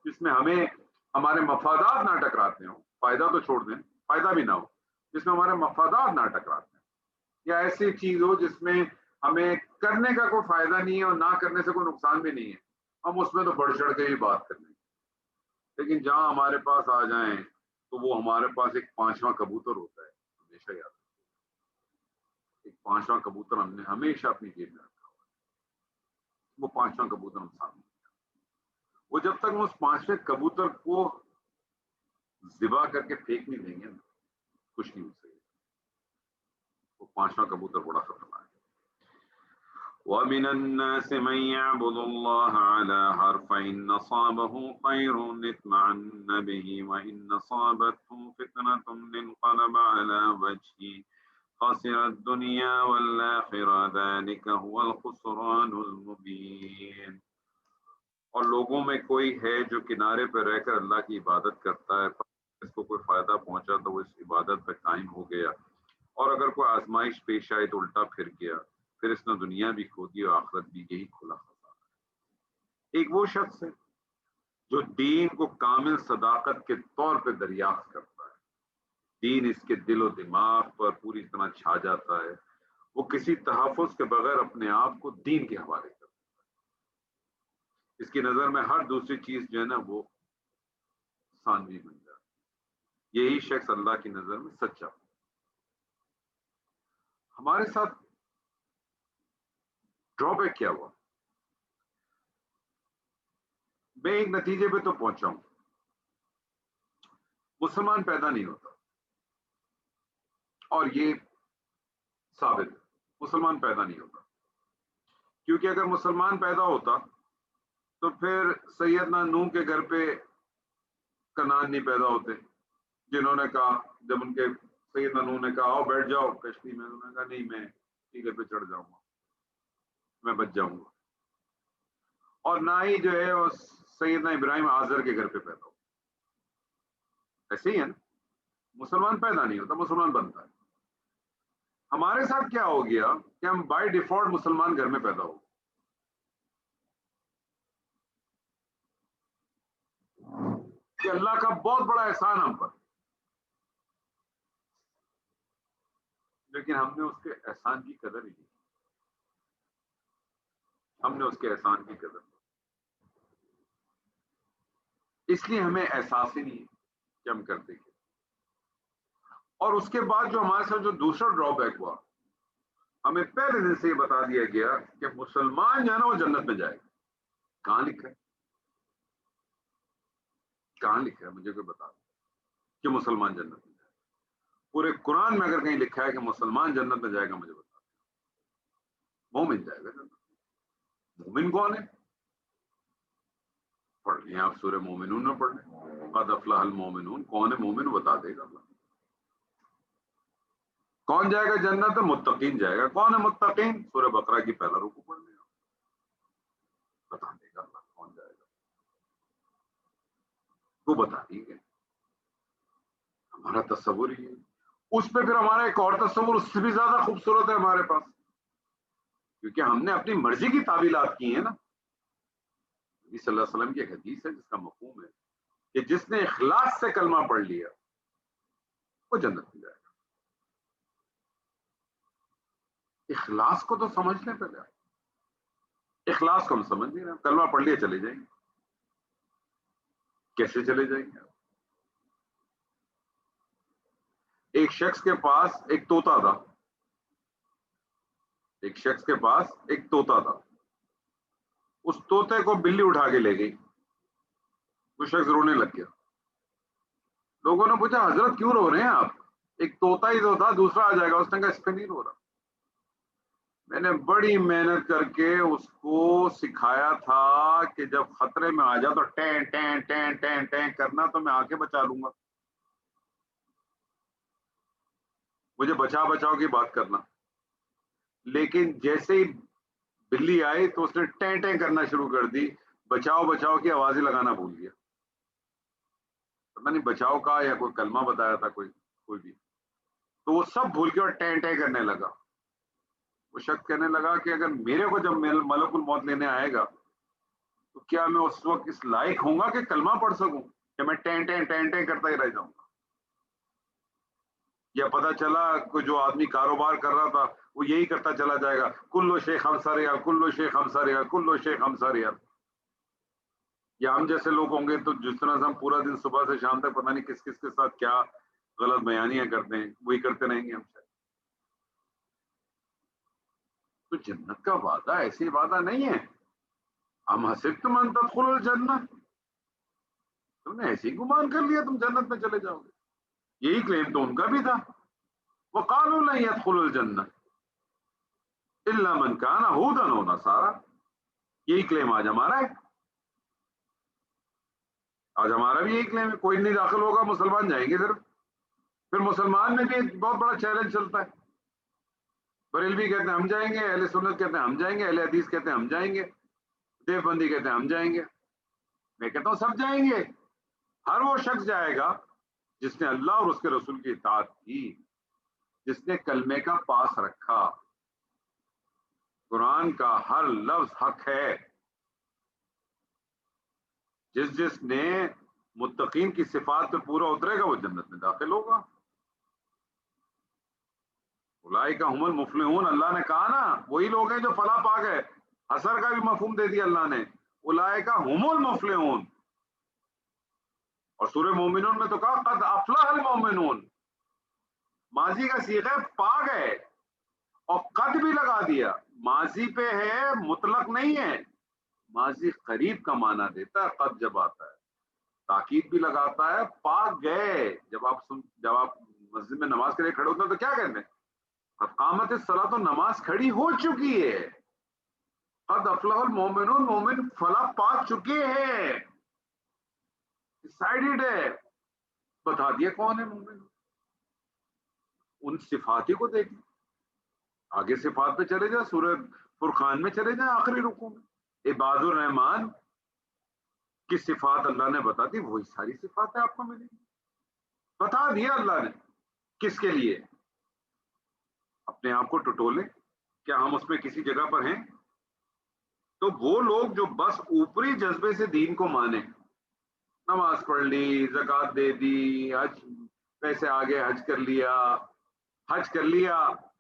جس میں ہمیں ہمارے مفادات نہ ٹکراتے ہوں، فائدہ تو چھوڑ دیں، فائدہ بھی نہ ہو، جس میں ہمارے مفادات نہ ٹکراتے ہیں، یا ایسی چیز ہو جس میں ہمیں کرنے کا کوئی فائدہ نہیں ہے اور نہ کرنے سے کوئی نقصان بھی نہیں ہے، ہم اس میں تو بڑھ چڑھ کے ہی بات کر لیں۔ لیکن جہاں ہمارے پاس آ جائیں تو وہ ہمارے پاس ایک پانچواں کبوتر ہوتا ہے، ہمیشہ یاد رکھیں، ایک پانچواں کبوتر ہم نے ہمیشہ اپنی جیب میں رکھا ہوا ہے، وہ پانچواں کبوتر ہم سامنے، وہ جب تک ہم اس پانچویں کبوتر کو ذبح کر کے پھینک نہیں دیں گے نا، کچھ نہیں ہو سکے۔ وہ پانچواں کبوتر بڑا خطرناک ہے۔ وَمِنَ النَّاسِ مَن يَعْبُدُ اللَّهَ عَلَى حَرْفٍ فَإِنْ أَصَابَهُ خَيْرٌ اطْمَأَنَّ بِهِ وَإِنْ أَصَابَتْهُ فِتْنَةٌ انقلب عَلَى وَجْهِهِ خَسِرَ الدُّنْيَا وَالْآخِرَةَ ذَلِكَ هُوَ الْخُسْرَانُ الْمُبِينُ۔ اور لوگوں میں کوئی ہے جو کنارے پہ رہ کر اللہ کی عبادت کرتا ہے، اس کو کوئی فائدہ پہنچا تو وہ اس عبادت پہ قائم ہو گیا، اور اگر کوئی آزمائش پیش آئے تو الٹا پھر گیا، پھر اس نے دنیا بھی کھو دی اور آخرت بھی، یہی کھلا خسارہ ہے۔ ایک وہ شخص ہے جو دین کو کامل صداقت کے طور پہ دریافت کرتا ہے، دین اس کے دل و دماغ پر پوری طرح چھا جاتا ہے، وہ کسی تحفظ کے بغیر اپنے آپ کو دین کے حوالے کرتا ہے، اس کی نظر میں ہر دوسری چیز جو ہے نا وہ ثانوی بن جاتی، یہی شخص اللہ کی نظر میں سچا۔ ہمارے ساتھ ڈرا بیک کیا ہوا؟ میں ایک نتیجے پہ تو پہنچا ہوں، مسلمان پیدا نہیں ہوتا، اور یہ ثابت ہے، مسلمان پیدا نہیں ہوتا، کیونکہ اگر مسلمان پیدا ہوتا تو پھر سیدنا نوح کے گھر پہ کنعان نہیں پیدا ہوتے، جنہوں نے کہا جب ان کے سیدنا نوح نے کہا آؤ بیٹھ جاؤ کشتی میں، انہوں نے کہا نہیں میں ٹیلے پہ چڑھ جاؤں گا، میں بچ جاؤں گا۔ اور نہ ہی جو ہے وہ سیدنا ابراہیم آزر کے گھر پہ پیدا ہو، ایسے ہی ہے نا، مسلمان پیدا نہیں ہوتا، مسلمان بنتا ہے۔ ہمارے ساتھ کیا ہو گیا کہ ہم بائی ڈیفالٹ مسلمان گھر میں پیدا ہو گئے، کہ اللہ کا بہت بڑا احسان ہم پر، لیکن ہم نے اس کے احسان کی قدر ہی نہیں، ہم نے اس کے احسان کی قدر نہیں، اس لیے ہمیں احساس ہی نہیں ہے کہ ہم کرتے کیا۔ اور اس کے بعد جو ہمارے ساتھ جو دوسرا ڈرا بیک ہوا، ہمیں پہلے دن سے یہ بتا دیا گیا کہ مسلمان جو ہے نا وہ جنت میں جائے گا۔ کہاں لکھا ہے؟ کہاں لکھا ہے؟ مجھے کوئی بتا دو کہ مسلمان جنت میں جائے گا۔ پورے قرآن میں اگر کہیں لکھا ہے کہ مسلمان جنت میں جائے گا، مجھے بتا دو۔ مومن جائے گا جنت۔ مومن کون ہے؟ پڑھ لیں آپ سورہ مومنون میں پڑھ لیں، قد افلح المومنون، کون ہے مومن بتا دے گا اللہ۔ کون جائے گا جنت؟ متقین جائے گا۔ کون ہے متقین؟ سورہ بقرہ کی پہلا رکوع پڑھ لیں، بتا دے گا اللہ کون جائے گا، وہ بتا دیے گا۔ ہمارا تصور ہی ہے، اس پہ پھر ہمارا ایک اور تصور اس سے بھی زیادہ خوبصورت ہے ہمارے پاس، کیونکہ ہم نے اپنی مرضی کی تعویلات کی ہیں نا. نبی صلی اللہ علیہ وسلم کی ایک حدیث ہے جس کا مفہوم ہے کہ جس نے اخلاص سے کلمہ پڑھ لیا وہ جنت میں جائے گا. اخلاص کو تو سمجھ لیں پہلے. اخلاص کو ہم سمجھ نہیں رہے، کلمہ پڑھ لیا چلے جائیں گے. کیسے چلے جائیں گے؟ ایک شخص کے پاس ایک طوطا تھا، ایک شخص کے پاس ایک طوطا تھا. اس طوطے کو بلی اٹھا کے لے گئی. وہ شخص رونے لگ گیا. لوگوں نے پوچھا حضرت کیوں رو رہے ہیں آپ؟ ایک طوطا ہی تو تھا، دوسرا آ جائے گا. اس نے کہا اس پہ نہیں رو رہا، میں نے بڑی محنت کر کے اس کو سکھایا تھا کہ جب خطرے میں آ جاؤ تو ten ten ten ten ten کرنا، تو میں آ کے بچا لوں گا. مجھے بچا بچاؤ کی بات کرنا. لیکن جیسے ہی بلی آئی تو اس نے ٹین ٹین کرنا شروع کر دی. بچاؤ بچاؤ کی آوازیں لگانا بھول گیا. پتہ نہیں بچاؤ کا یا کوئی کلمہ بتایا تھا کوئی بھی، تو وہ سب بھول کے اور ٹین ٹین کرنے لگا. وہ شخص کہنے لگا کہ اگر میرے کو جب ملک الموت لینے آئے گا تو کیا میں اس وقت اس لائق ہوں گا کہ کلمہ پڑھ سکوں، کہ میں ٹین ٹین ٹین ٹین کرتا ہی رہ جاؤں گا؟ یا پتہ چلا کہ جو آدمی کاروبار کر رہا تھا وہ یہی کرتا چلا جائے گا، کلو شیخ ہمسا ریال، کلو شیخ ہمسا ریال، کلو شیخ ہمسا ریال. یا ہم جیسے لوگ ہوں گے تو جس طرح سے ہم پورا دن صبح سے شام تک پتہ نہیں کس کس کے ساتھ کیا غلط بیانیاں کرتے ہیں، وہی کرتے رہیں گے ہم سے. تو جنت کا وعدہ ایسی وعدہ نہیں ہے ہم حسبتم ان تدخلوا الجنہ، تم نے ایسے ہی گمان کر لیا تم جنت میں چلے جاؤ گے. یہی کلیم تو ان کا بھی تھا. وقالوا لن يدخلوا الجنہ الا من كان هودا او نصارى. یہی کلیم آج ہمارا ہے. آج ہمارا بھی یہی کلیم ہے، کوئی نہیں داخل ہوگا، مسلمان جائیں گے صرف. پھر مسلمان میں بھی ایک بہت بڑا چیلنج چلتا ہے. بریلوی کہتے ہیں ہم جائیں گے، اہل سنت کہتے ہیں ہم جائیں گے، اہل حدیث کہتے ہیں ہم جائیں گے، دیوبندی کہتے ہیں ہم جائیں گے. میں کہتا ہوں سب جائیں گے. ہر وہ شخص جائے گا جس نے اللہ اور اس کے رسول کی اطاعت کی، جس نے کلمے کا پاس رکھا. قرآن کا ہر لفظ حق ہے. جس نے متقین کی صفات پہ پورا اترے گا وہ جنت میں داخل ہوگا. اولئک هم المفلحون، اللہ نے کہا نا وہی لوگ ہیں جو فلاح پا گئے. اثر کا بھی مفہوم دے دیا اللہ نے، اولئک هم المفلحون. اور سورہ مومنون میں تو کہا قد افلح المؤمنون. ماضی کا صیغہ پا گئے اور قد بھی لگا دیا. ماضی پہ ہے، مطلق نہیں ہے. ماضی قریب کا معنی دیتا ہے قد جب آتا ہے، تاکید بھی لگاتا ہے. پا گئے، جب آپ مسجد میں نماز کے لیے کھڑے ہوتے ہیں تو کیا کہتے ہیں؟ قد قامت الصلاۃ، تو نماز کھڑی ہو چکی ہے. قد افلح المؤمنون، مومن فلاح پا چکے ہیں، ڈیسائیڈڈ ہے. بتا دیا کون ہے مومن. ان صفات ہی کو دیکھیں. آگے صفات پہ چلے جائیں، سورہ فرقان میں چلے جائیں آخری رکوع میں عباد الرحمان کی صفات اللہ نے بتا دی. وہی ساری صفات آپ کو ملیں گی. بتا دیا اللہ نے کس کے لیے. اپنے آپ کو ٹٹولے، کیا ہم اس میں کسی جگہ پر ہیں؟ تو وہ لوگ جو بس اوپری جذبے سے دین کو مانے، نماز پڑھ لی، زکوٰۃ دے دی، حج پیسے آگے حج کر لیا،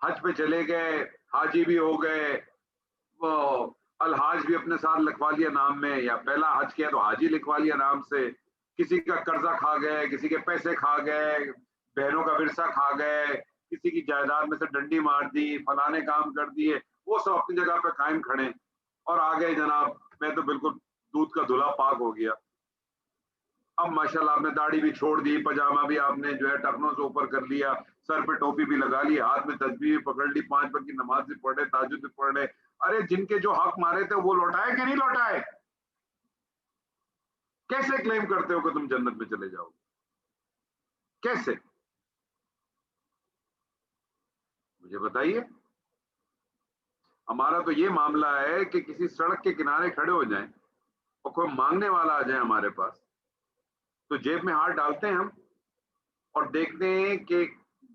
حج پہ چلے گئے، حاجی بھی ہو گئے، وہ الحاج بھی اپنے ساتھ لکھوا لیا نام میں، یا پہلا حج کیا تو حاجی لکھوا لیا نام سے. کسی کا قرضہ کھا گئے، کسی کے پیسے کھا گئے، بہنوں کا ورثہ کھا گئے، کسی کی جائیداد میں سے ڈنڈی مار دی، فلانے کام کر دیے. وہ سب اپنی جگہ پہ قائم کھڑے اور آ گئے جناب میں تو بالکل دودھ کا دھلا پاک ہو گیا. اب ماشاءاللہ آپ نے داڑھی بھی چھوڑ دی، پاجامہ بھی آپ نے جو ہے ٹخنوں سے اوپر کر لیا، سر پہ ٹوپی بھی لگا لی، ہاتھ میں تسبیح بھی پکڑ لی، 5 وقت کی نماز بھی پڑھ رہے، تہجد بھی پڑھ رہے. ارے جن کے جو حق مارے تھے وہ لوٹائے کہ نہیں لوٹائے؟ کیسے کلیم کرتے ہو کہ تم جنت میں چلے جاؤ گے؟ کیسے؟ مجھے بتائیے. ہمارا تو یہ معاملہ ہے کہ کسی سڑک کے کنارے کھڑے ہو جائیں اور کوئی مانگنے والا آ جائے ہمارے پاس، تو جیب میں ہاتھ ڈالتے ہیں ہم اور دیکھتے ہیں کہ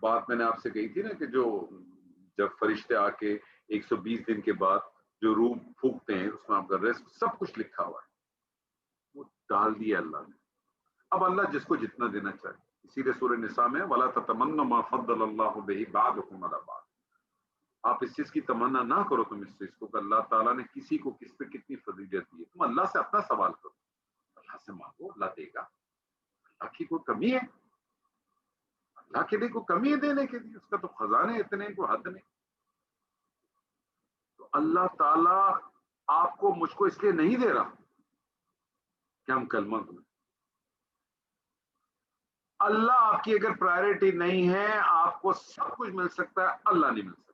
بات میں نے آپ سے کہی تھی نا کہ جو جب فرشتے آ کے 120 دن کے بعد جو روح پھونکتے ہیں اس میں آپ کا رزق سب کچھ لکھا ہوا ہے، وہ ڈال دیا اللہ نے. اب اللہ جس کو جتنا دینا چاہے، اسی لیے سورہ نساء میں وَلَا تَتَمَنَّوا مَا فَضَّلَ اللَّهُ بِهِ بَعْضَكُمْ عَلَىٰ بَعْضٍ، آپ اس چیز کی تمنا نہ کرو تم اس چیز کو کہ اللہ تعالیٰ نے کسی کو کس پہ کتنی فضیلت دی ہے. تم اللہ سے اپنا سوال کرو، اللہ سے مانگو، اللہ دے گا. اللہ کی کوئی کمی ہے؟ اللہ کے لیے کوئی کمی ہے دینے کے لیے؟ اس کا تو خزانے اتنے کوئی حد نہیں. تو اللہ تعالیٰ آپ کو مجھ کو اس لیے نہیں دے رہا کہ ہم کلمہ پڑھیں. اللہ آپ کی اگر پرائرٹی نہیں ہے آپ کو سب کچھ مل سکتا ہے، اللہ نہیں مل سکتا.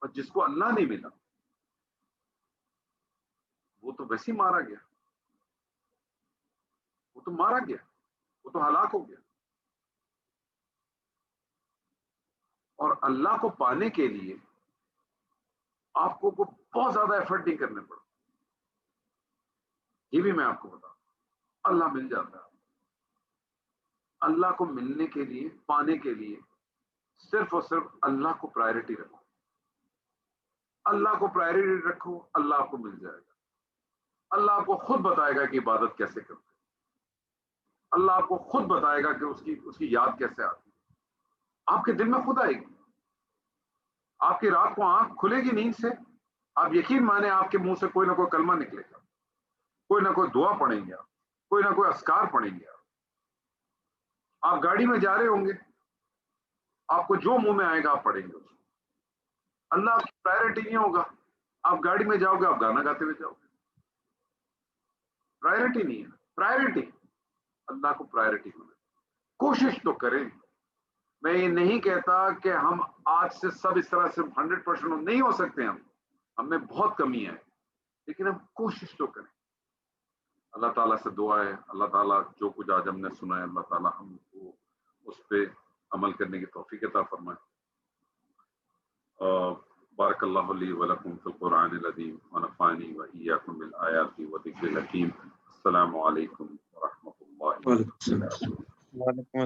اور جس کو اللہ نہیں ملا وہ تو ویسے ہی مارا گیا، وہ تو مارا گیا، وہ تو ہلاک ہو گیا. اور اللہ کو پانے کے لیے آپ کو بہت زیادہ ایفرٹ نہیں کرنے پڑا. یہ بھی میں آپ کو بتا دوں، اللہ مل جاتا ہے. اللہ کو ملنے کے لیے، پانے کے لیے صرف اور صرف اللہ کو پرائرٹی رکھو. اللہ کو پرائرٹی رکھو، اللہ آپ کو مل جائے گا. اللہ آپ کو خود بتائے گا کہ عبادت کیسے کرتے ہیں. اللہ آپ کو خود بتائے گا کہ اس کی یاد کیسے آتی ہے. آپ کے دل میں خود آئے گی. آپ کی رات کو آنکھ کھلے گی نیند سے، آپ یقین مانیں آپ کے منہ سے کوئی نہ کوئی کلمہ نکلے گا، کوئی نہ کوئی دعا پڑھیں گے، کوئی نہ کوئی اذکار پڑھیں گے. آپ گاڑی میں جا رہے ہوں گے، آپ کو جو منہ میں آئے گا آپ پڑھیں گے. اللہ آپ کی پرائرٹی نہیں ہوگا، آپ گاڑی میں جاؤ گے آپ گانا گاتے ہوئے جاؤ گے. پرائرٹی نہیں ہے. پرائرٹی اللہ کو پرائرٹی ہونا. کوشش تو کریں. میں یہ نہیں کہتا کہ ہم آج سے سب اس طرح سے 100% نہیں ہو سکتے، ہم میں بہت کمی ہے، لیکن ہم کوشش تو کریں. اللہ تعالیٰ سے دعا ہے اللہ تعالیٰ جو کچھ آج ہم نے سنا ہے اللہ تعالیٰ ہم کو اس پہ عمل کرنے کی توفیق عطا فرمائے. بارک اللہ لی ولکم فی القرآن العظیم ونفعنی وإیاکم بالآیات والذکر الحکیم. السلام علیکم ورحمۃ اللہ وبرکاتہ.